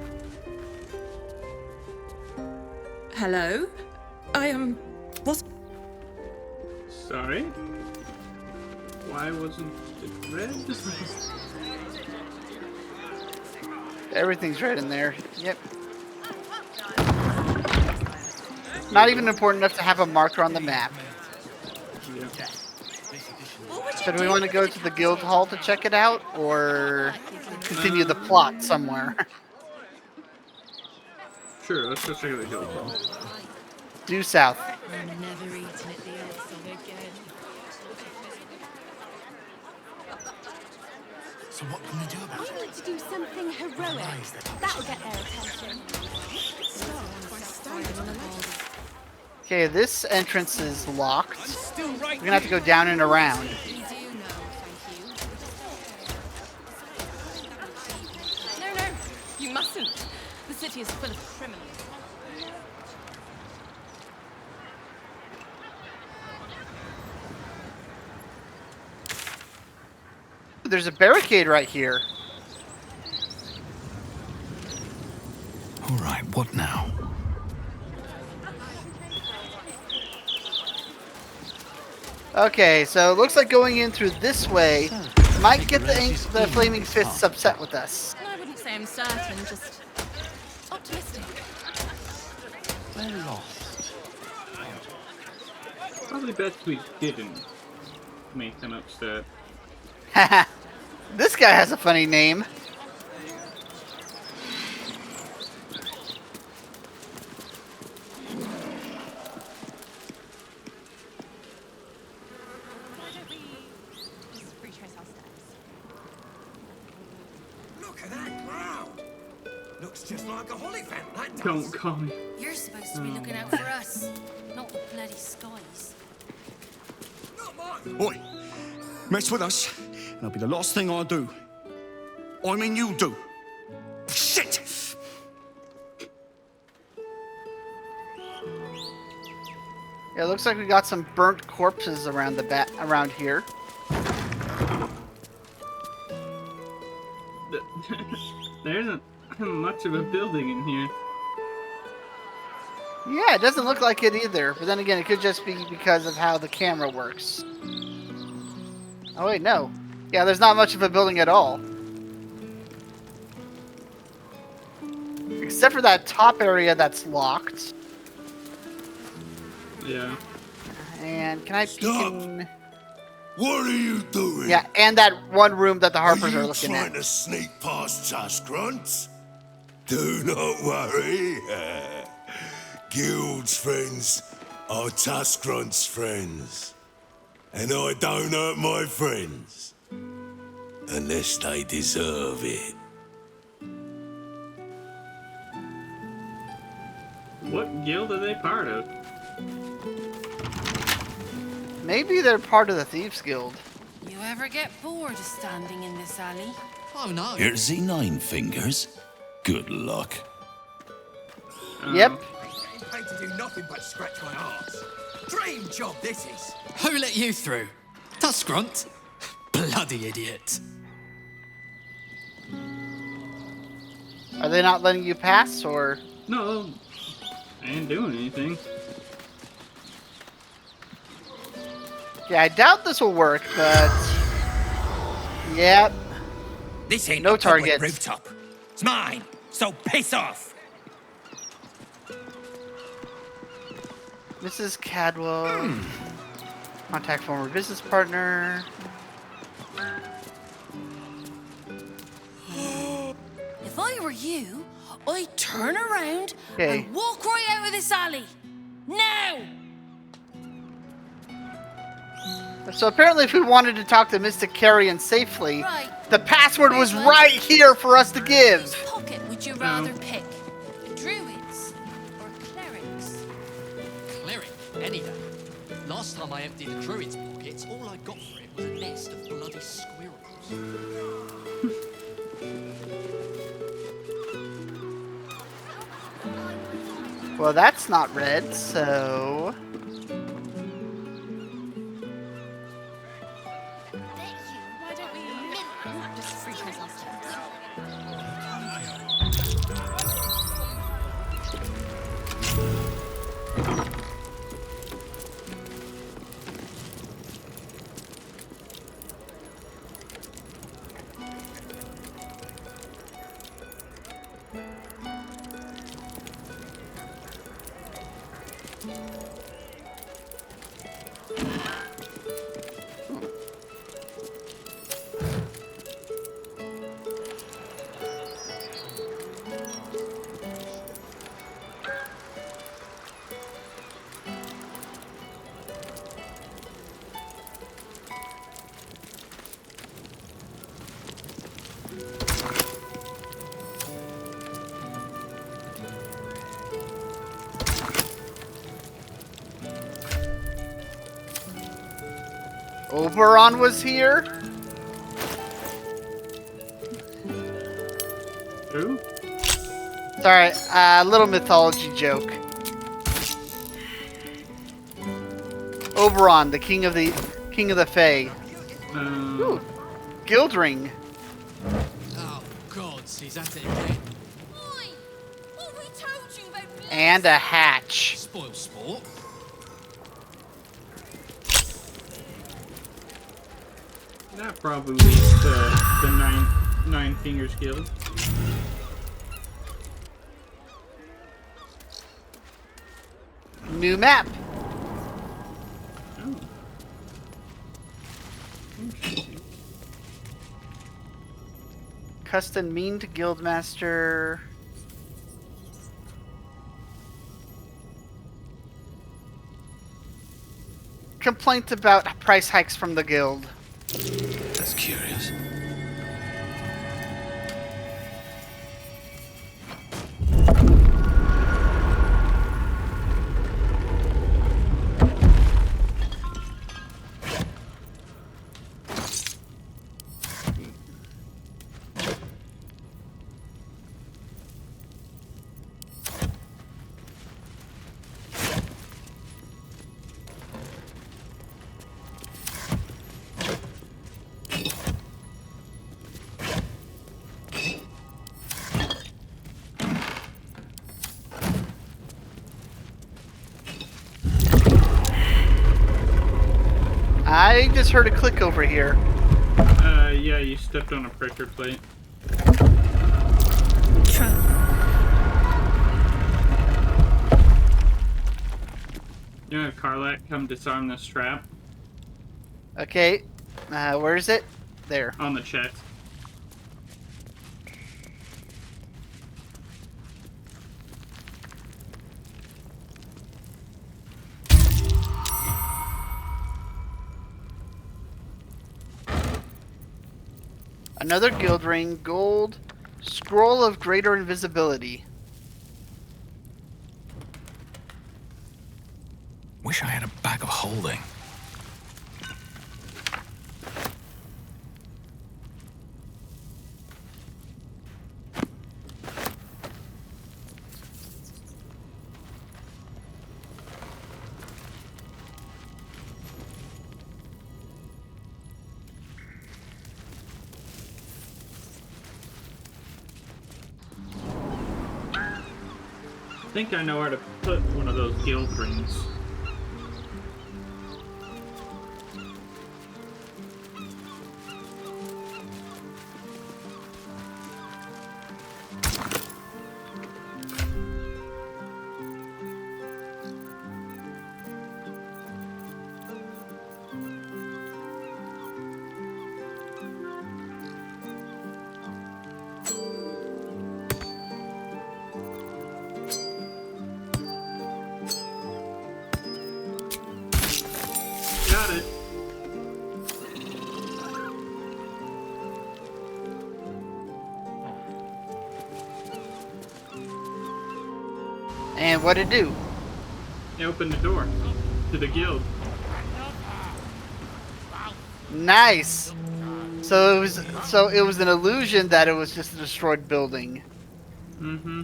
Hello? I am... Sorry? Why wasn't it red? Everything's red in there. Yep. Not even important enough to have a marker on the map. Yeah. So do we want to go to the guild hall to check it out, or continue the plot somewhere? Sure, let's go check out the guild hall. Due south. So what can we do about it? We need to do something heroic. That'll get their attention. Okay, this entrance is locked. We're gonna have to go down and around. No, you mustn't. The city city is full of criminals. There's a barricade right here. All right, what now? Okay, so it looks like going in through this way might get the flaming fists upset with us. I wouldn't say I'm certain, just optimistic. We're lost. Probably best we didn't make them upset. Haha. This guy has a funny name. Look at that cloud! Looks just like a holly fountain, that does. Don't call me. You're supposed to be looking out for us, not the bloody skies. Oi! Mess with us, and it'll be the last thing I do. I mean you do. Shit! Yeah, it looks like we got some burnt corpses around around here. There isn't much of a building in here. Yeah, it doesn't look like it either. But then again, it could just be because of how the camera works. Oh wait, no. Yeah, there's not much of a building at all. Except for that top area that's locked. Yeah. And can I peek in? What are you doing? Yeah, and that one room that the Harpers are are you looking trying at. to sneak past Tusk Grunts? Do not worry. Guild's friends are Tusk Grunt's friends. And I don't hurt my friends. Unless they deserve it. What guild are they part of? Maybe they're part of the Thieves Guild. You ever get bored of standing in this alley? Oh no. Here's the 9 fingers. Good luck. Yep. Getting paid to do nothing but scratch my arse. Dream job this is. Who let you through? Tusk Grunt? Bloody idiot. Are they not letting you pass, or? No, I ain't doing anything. Yeah, I doubt this will work, but yep. This ain't no a public targets. rooftop. It's mine, so piss off. Mrs. Cadwell. Contact former business partner. If I were you, I'd turn around Okay. and walk right out of this alley. Now! So apparently if we wanted to talk to Mystic Carrion safely, Right. the password was right here for us to give. Pocket would you rather pick? Druids or clerics? Cleric, any day. Last time I emptied the druid's pockets, all I got for it was a nest of bloody squirrels. Well, that's not red, so... Why don't we just free choice ourselves? Oberon was here? Who? Sorry, little mythology joke. Oberon, the king of the Fae. Ooh, guild ring. Oh, God, he's at it again. And a hatch. Spoil sport. That probably leads to the Nine Fingers Guild. New map. Oh. Interesting. Custom mean to Guildmaster. Complaint about price hikes from the guild. That's curious. I just heard a click over here. Yeah, you stepped on a pressure plate. You know, Karlak, come disarm this trap. Okay, where is it? There. On the chest. Another guild ring, gold, scroll of greater invisibility. Wish I had a bag of holding. I think I know where to put one of those guild rings. Got it. And what'd it do? It opened the door to the guild. Nice. So it was an illusion that it was just a destroyed building. Mm-hmm.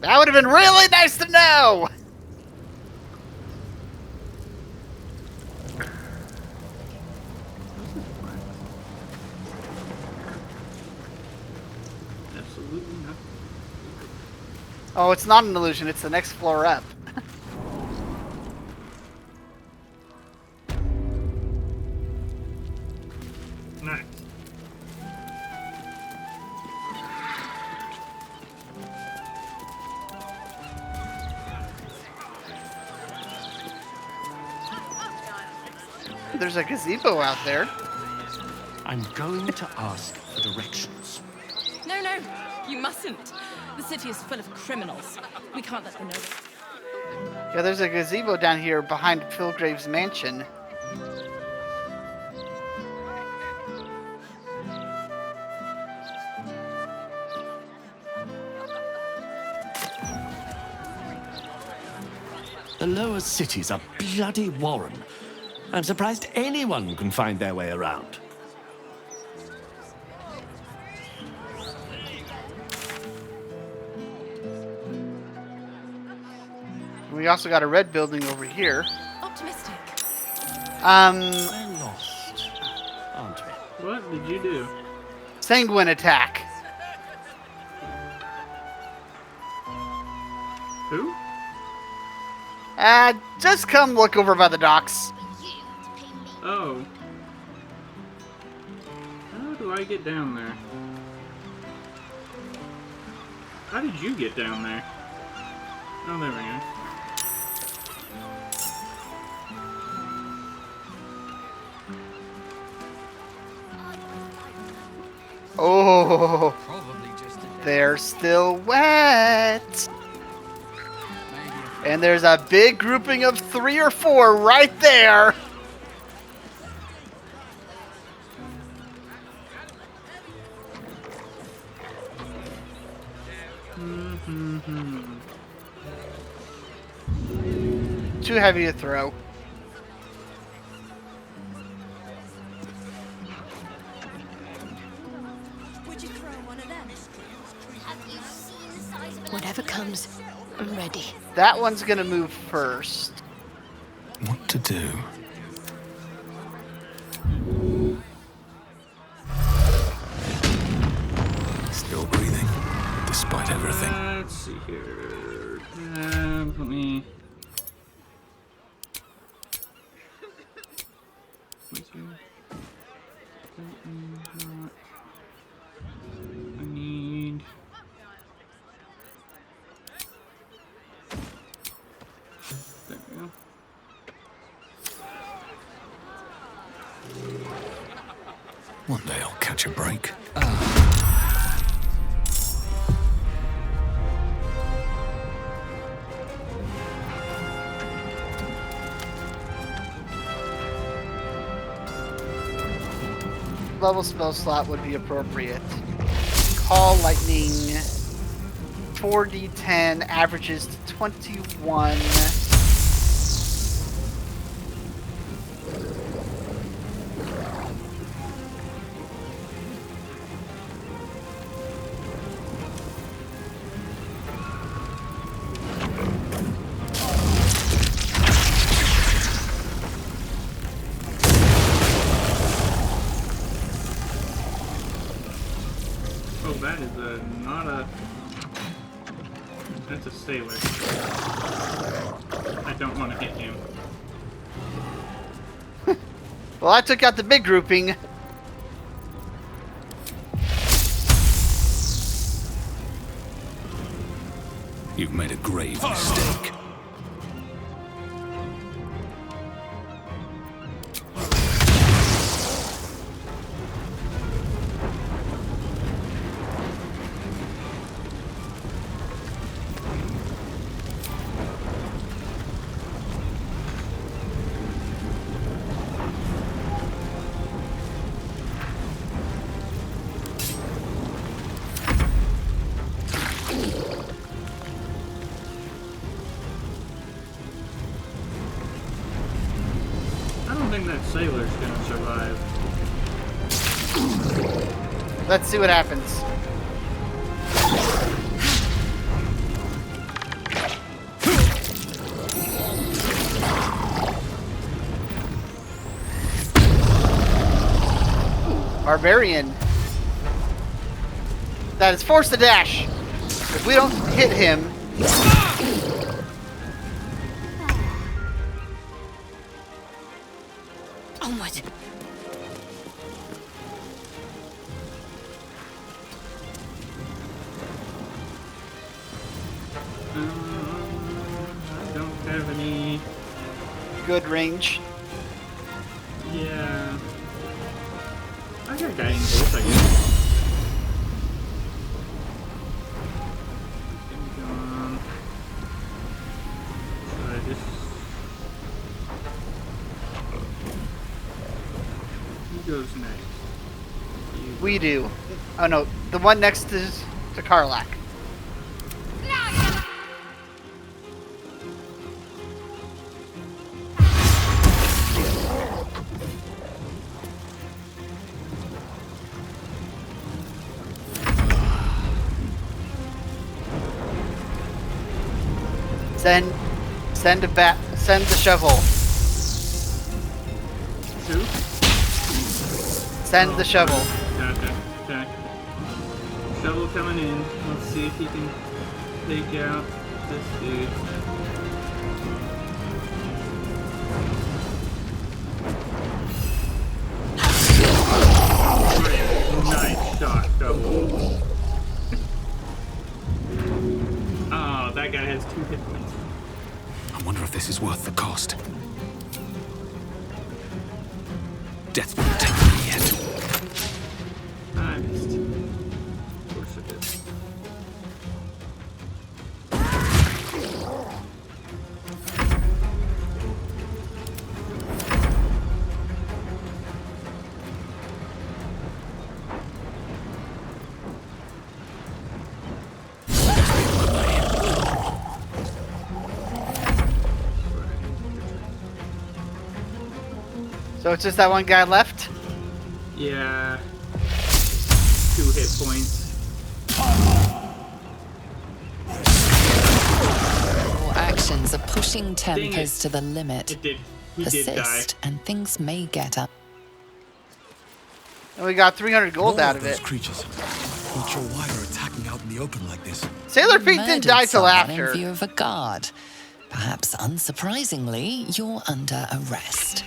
That would have been really nice to know. Absolutely not. Oh, it's not an illusion. It's the next floor up. Nice. There's a gazebo out there. I'm going to ask for directions. No, no, you mustn't. The city is full of criminals. We can't let them know this. Yeah, there's a gazebo down here behind Philgrave's mansion. The lower city's a bloody warren. I'm surprised anyone can find their way around. We also got a red building over here. Optimistic. We're lost, aren't we? What did you do? Sanguine attack. Who? Just come look over by the docks. Oh. How do I get down there? How did you get down there? Oh, there we go. Oh, they're still wet. And there's a big grouping of 3 or 4 right there. Too heavy to throw. Whatever comes, I'm ready. That one's gonna move first. What to do? Still breathing, despite everything. Let's see here. Let me. I need. There we go. One day I'll catch a break. Level spell slot would be appropriate. Call Lightning. 4d10 averages to 21. Oh, that is not a. That's a sailor. I don't want to hit him. Well, I took out the big grouping. You've made a grave mistake. I don't think that sailor's gonna survive. Let's see what happens. Barbarian. That is force the dash. If we don't hit him. Onward. I don't have any. Good range. Yeah. I got guiding bolt, I guess. Should I just. Who goes next? We do. Oh no, the one next to Karlak. Send the shovel. Who? Send the shovel. Okay. Shovel coming in. Let's see if he can take out this dude. Nice shot, Shovel. Oh, that guy has 2 hit points. I wonder if this is worth the cost. Death won't take me yet. I missed. Of course it is. So it's just that one guy left? Yeah. 2 hit points. Your actions are pushing tempers to the limit. He did die. Persist, and things may get up. And we got 300 gold More out of those it. creatures. Not sure why they're attacking out in the open like this. Sailor Pete didn't Murdered die till someone after. in view of a guard. Perhaps unsurprisingly, you're under arrest.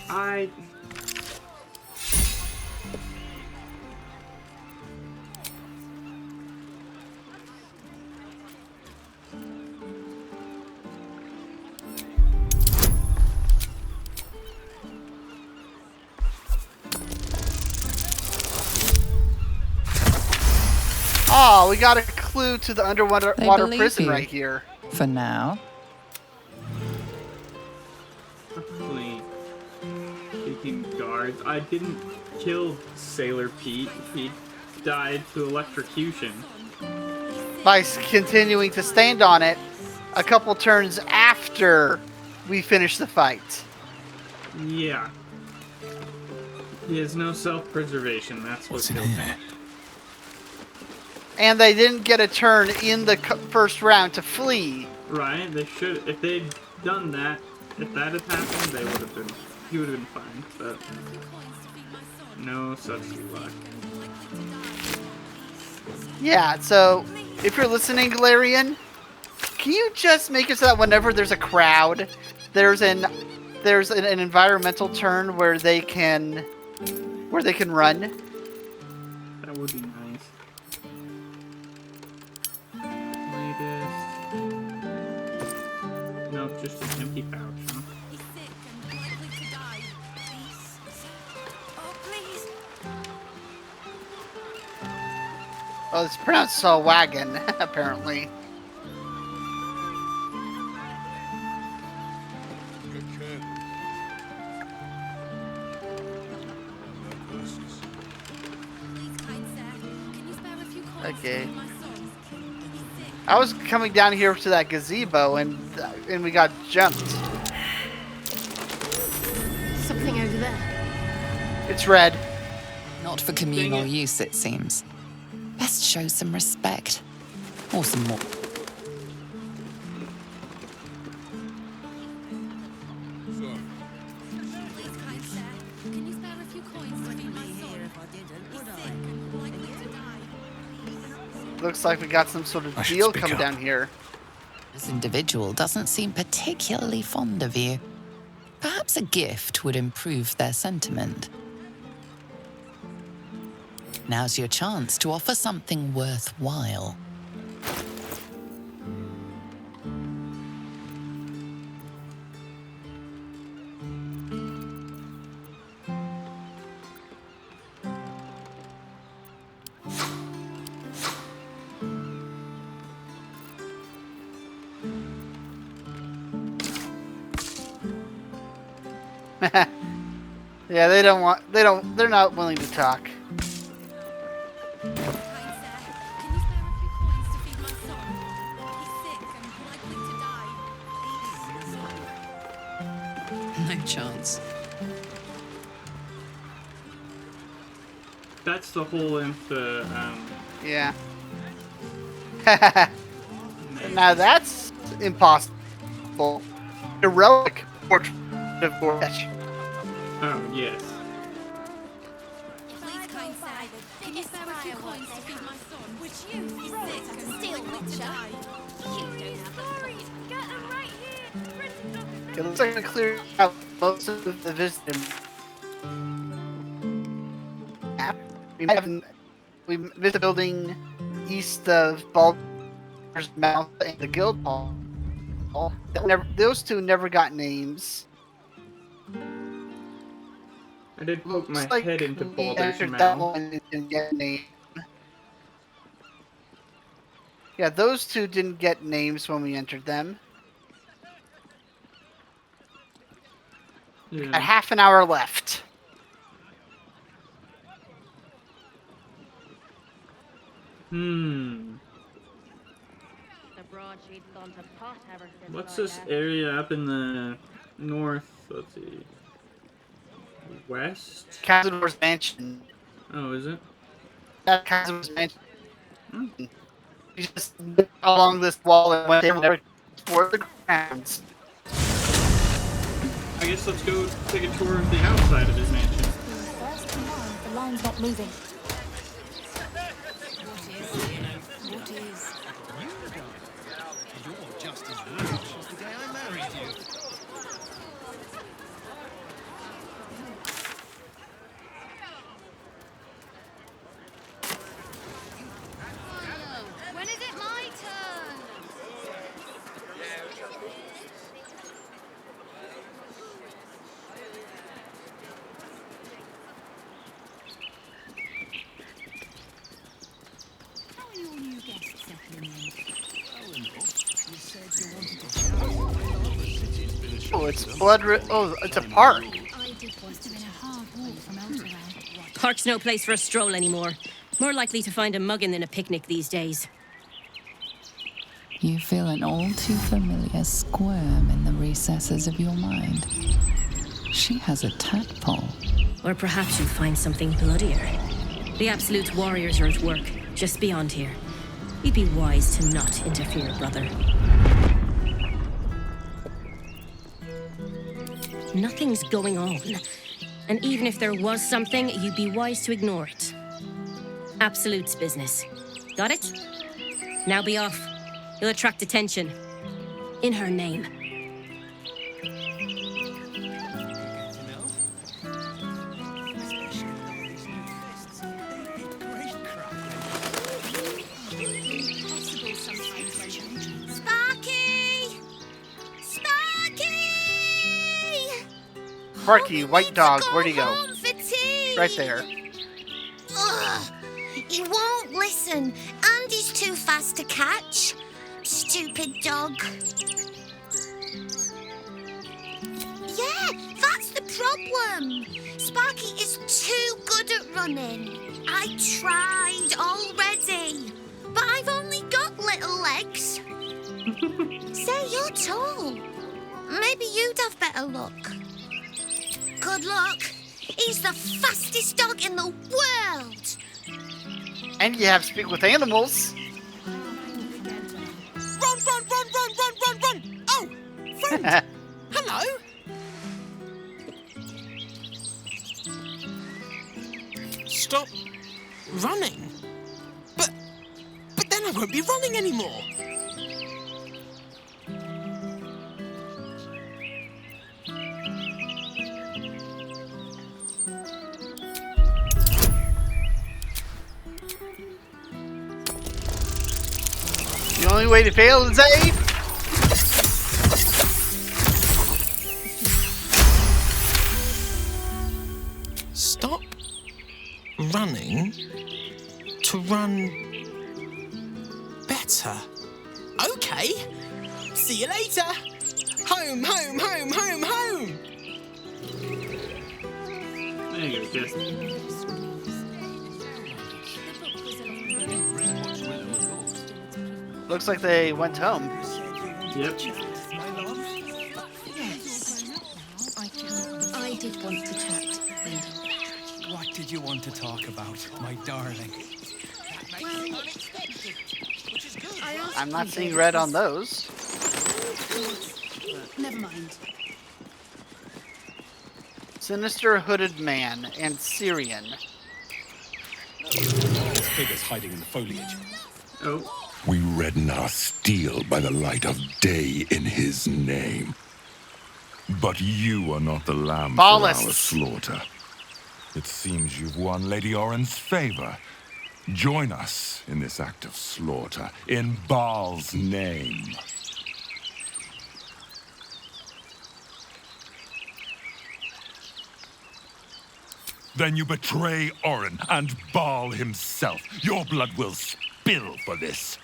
Oh, we got a clue to the underwater They water believe prison you. right here. For now. Actually, speaking guards, I didn't kill Sailor Pete. He died to electrocution. By continuing to stand on it a couple turns after we finish the fight. Yeah. He has no self-preservation. That's what's killed him. And they didn't get a turn in the first round to flee. Right? They should. If they'd done that, if that had happened, they would have been. He would have been fine. But no such luck. Yeah. So if you're listening, Galarian, can you just make it so that whenever there's a crowd, there's an environmental turn where they can run? That would be nice. No, just an empty pouch, huh? He's sick and likely to die. Please. Oh, please. Oh, it's pronounced wagon, apparently. Okay. I was coming down here to that gazebo and we got jumped. Something over there. It's red. Not for communal use, it seems. Best show some respect. Or some more. Looks like we got some sort of deal coming down here. This individual doesn't seem particularly fond of you. Perhaps a gift would improve their sentiment. Now's your chance to offer something worthwhile. Yeah, they're not willing to talk. No chance. That's the whole info. Yeah. Now that's impossible. heroic portrait of Gorbachev. Oh, yes. Please, kind sir, can you spare a few coins to feed my son? Which you sick and still richer. You don't have the Get them right here. It looks like we cleared out most of the visitor map. We visit the building east of Baldur's Mouth and the Guild Hall. Those two never got names. I did poke my Like head into we Baldur's entered that Mouth. one and didn't get a name. Yeah, those two didn't get names when we entered them. Yeah. At half an hour left. What's this area up in the north? Let's see. West? Kal'Jaru's mansion. Oh, is it? That Kal'Jaru's mansion. You just went along this wall and went there and explored the grounds. I guess let's go take a tour of the outside of his mansion. First come on, the line's not moving. What is? You're just as rich as the day I married you. When is it my turn? How are your new guests settling in? Oh, it's it's a park. Must have been a hard walk from Elturel. Park's no place for a stroll anymore. More likely to find a muggin than a picnic these days. You feel an all too familiar squirm in the recesses of your mind. She has a tadpole. Or perhaps you'll find something bloodier. The Absolute warriors are at work, just beyond here. You'd be wise to not interfere, brother. Nothing's going on. And even if there was something, you'd be wise to ignore it. Absolute's business. Got it? Now be off. You'll attract attention. In her name. Sparky! Sparky! Sparky, white dog, where'd he go? Home for tea! Right there. Ugh, he won't listen, and he's too fast to catch. Stupid dog. Yeah, that's the problem. Sparky is too good at running. I tried already, but I've only got little legs. Say, you're tall. Maybe you'd have better luck. Good luck. He's the fastest dog in the world. And you have speak with animals. Run, run, run, run, run, run, run! Oh, friend! Hello? Stop running? But then I won't be running anymore. The only way to fail is save. Stop running to run better. Okay. See you later. Home, home, home, home, home. There you go, Jess. Looks like they went home. Yep. I did want to chat. What did you want to talk about, my darling? I'm not seeing red on those. Never mind. Sinister hooded man and Syrian. This figure's hiding in the foliage. Oh. We redden our steel by the light of day in his name. But you are not the lamb for our slaughter. It seems you've won Lady Oren's favor. Join us in this act of slaughter, in Baal's name. Then you betray Oren and Baal himself. Your blood will spill for this.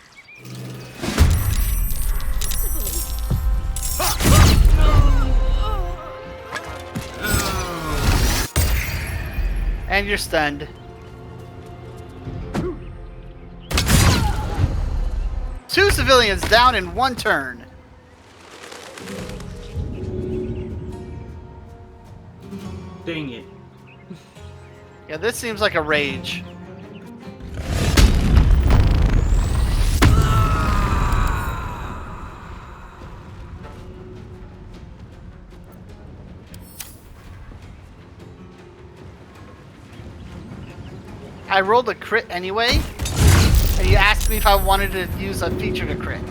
And you're stunned. Two civilians down in one turn. Dang it. Yeah, this seems like a rage. I rolled a crit anyway, and you asked me if I wanted to use a feature to crit.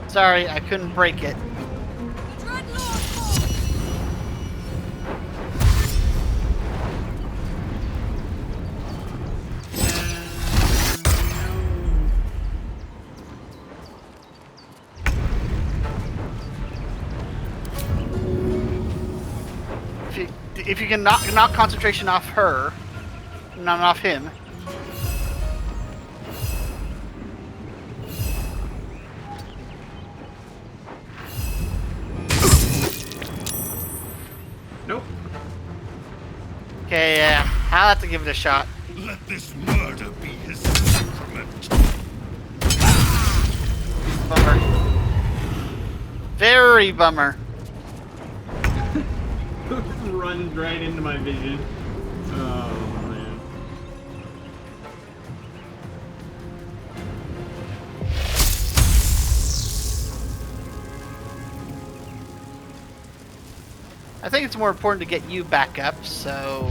Sorry, I couldn't break it. If you can knock concentration off her, not off him. Nope. Okay, yeah, I'll have to give it a shot. Let this murder be his sacrament. Bummer. Very bummer. Runs right into my vision. Oh man. I think it's more important to get you back up, so...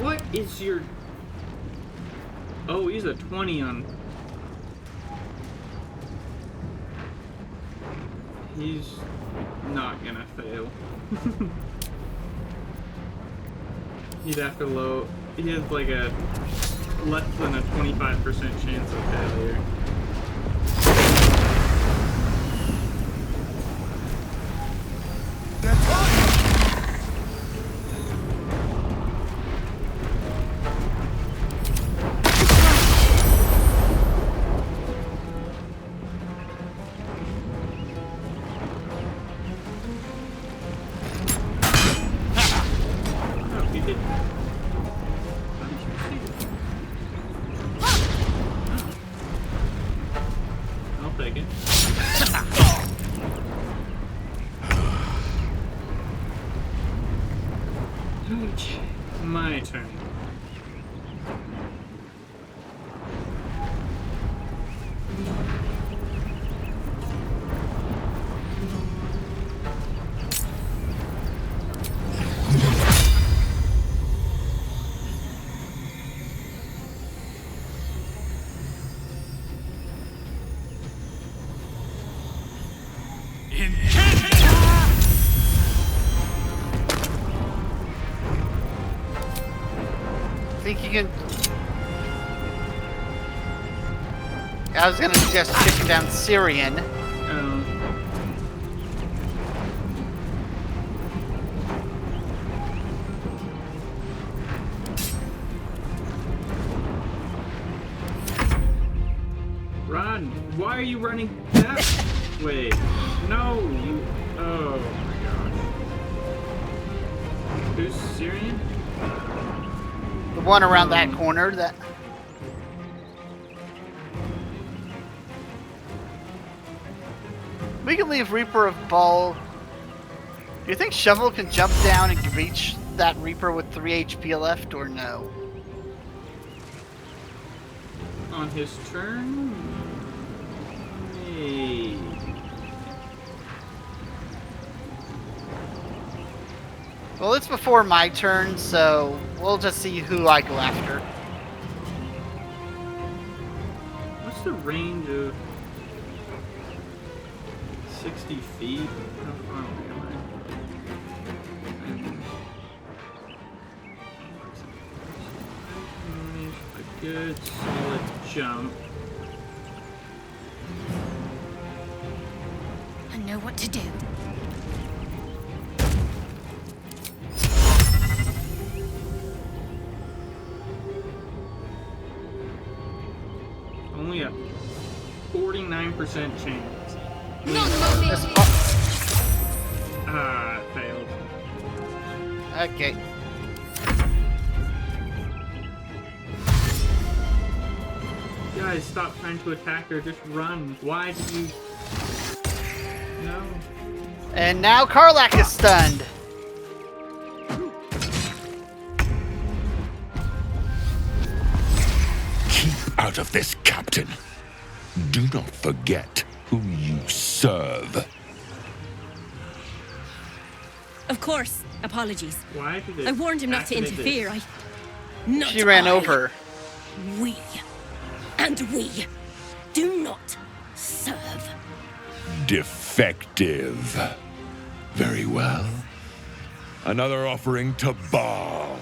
What is your... Oh, he's a 20 on... He's not gonna fail. He'd have to low... He has like a less than a 25% chance of failure. My turn. Think you can... I was gonna suggest chicken down Syrian. Run! Why are you running that way? No, you... Oh my gosh. Who's Syrian? one around that corner. That. We can leave Reaper of Ball. Do you think Shovel can jump down and reach that Reaper with 3 HP left, or no? On his turn? Hey. Well, it's before my turn, so we'll just see who I go after. What's the range of 60 feet? How far away am I? A good solid jump. I know what to do. Only a 49% chance. Failed. Okay. Guys, stop trying to attack her. Just run. Why did you... No. And now Karlak is stunned. Keep out of this, Captain. Do not forget who you serve. Of course. Apologies. Why did it I warned him not to activate interfere. this? She ran over. We. And we. Do not serve. Defective. Very well. Another offering to Baal.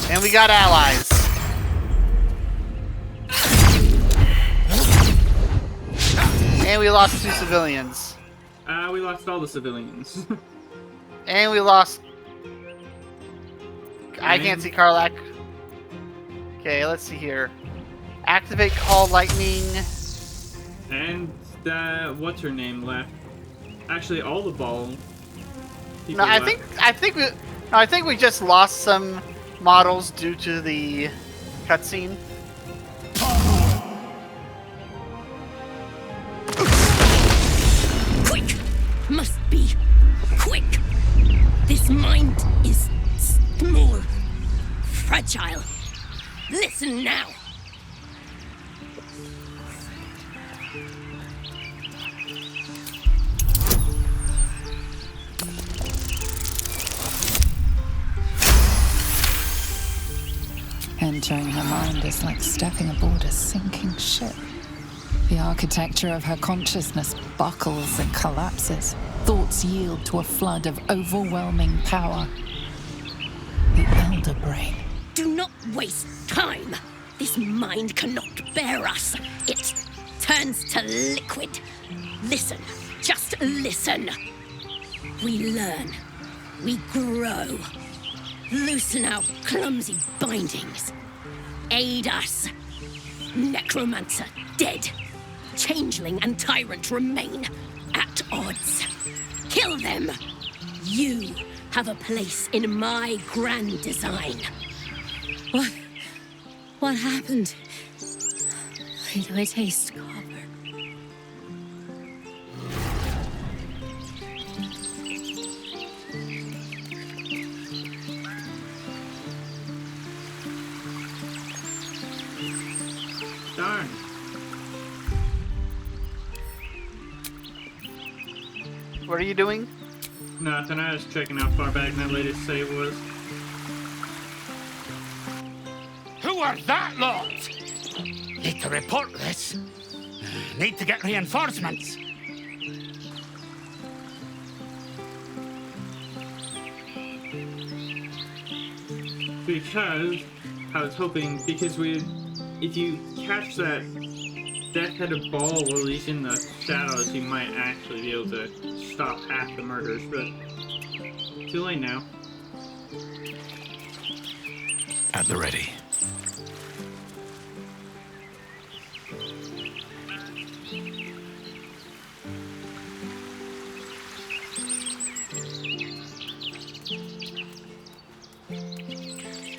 And we got allies. And we lost 2 civilians. We lost all the civilians. And we lost... I can't see Karlak. Okay, let's see here. Activate Call Lightning. And what's her name left? Actually, all the ball. No, I think we just lost some models due to the cutscene. Quick! Must be quick! This mind is small, fragile. Listen now. Entering her mind is like stepping aboard a sinking ship. The architecture of her consciousness buckles and collapses. Thoughts yield to a flood of overwhelming power. The Elder Brain. Do not waste time. This mind cannot bear us. It turns to liquid. Listen, just listen. We learn. We grow. Loosen our clumsy bindings. Aid us. Necromancer dead. Changeling and tyrant remain at odds. Kill them. You have a place in my grand design. What happened? Why do I taste copper? Darn. What are you doing? Nothing, I was checking how far back my latest save was. Who are that lot? Need to report this. Need to get reinforcements. Because I was hoping, if you catch that death-headed ball while he's in the shadows, you might actually be able to stop half the murders, but too late now. At the ready.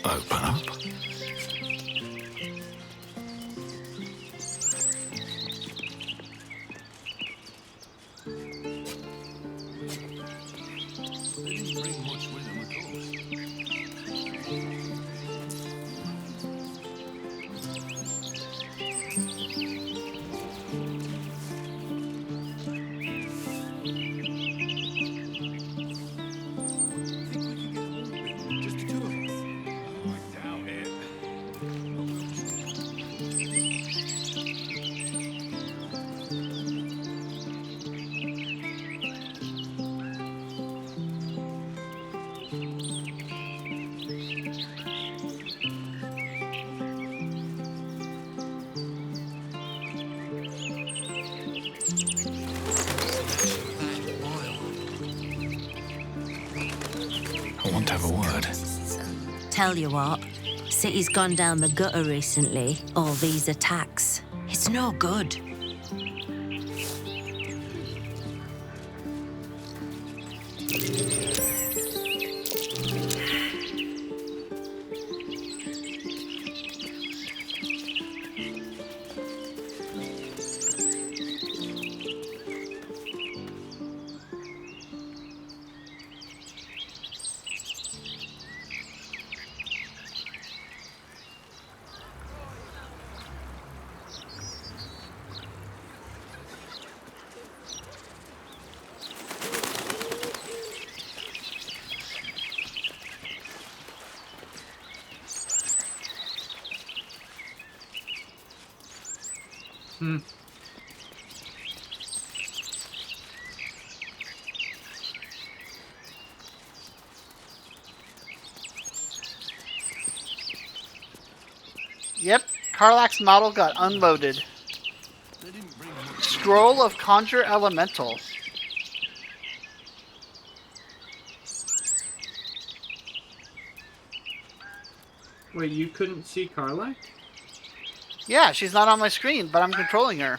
Open up. I want to have a word. Tell you what, city's gone down the gutter recently, all these attacks. It's no good. Yep, Karlach's model got unloaded. Scroll of Conjure Elemental. Wait, you couldn't see Karlach? Yeah, she's not on my screen, but I'm controlling her.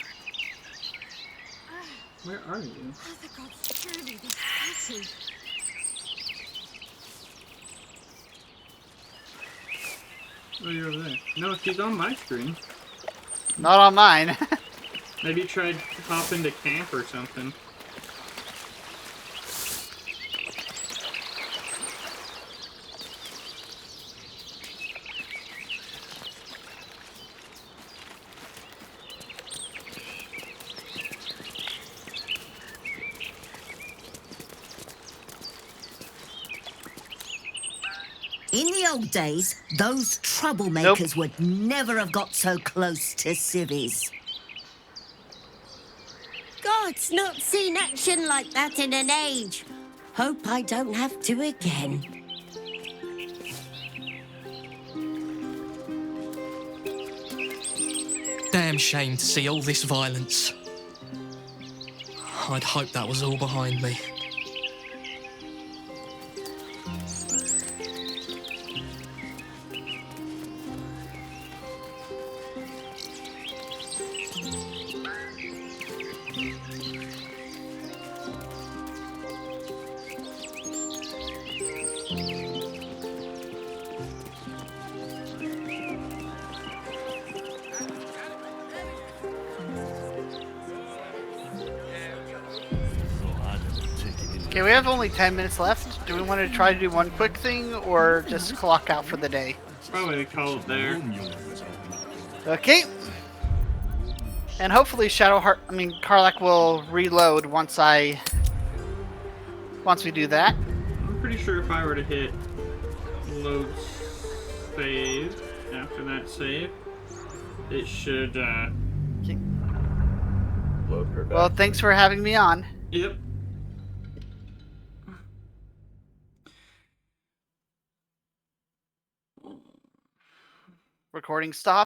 Where are you? Oh, the gods, surely this city. Oh, you're over there. No, she's on my screen. Not on mine. Maybe you tried to hop into camp or something. In the old days, those troublemakers would never have got so close to civvies. God's not seen action like that in an age. Hope I don't have to again. Damn shame to see all this violence. I'd hoped that was all behind me. Okay, we have only 10 minutes left. Do we want to try to do one quick thing or just clock out for the day? Probably call it there. Okay. And hopefully Karlach will reload once we do that. I'm pretty sure if I were to hit load save after that save, it should load her back. Well, thanks for having me on. Yep. Recording stop.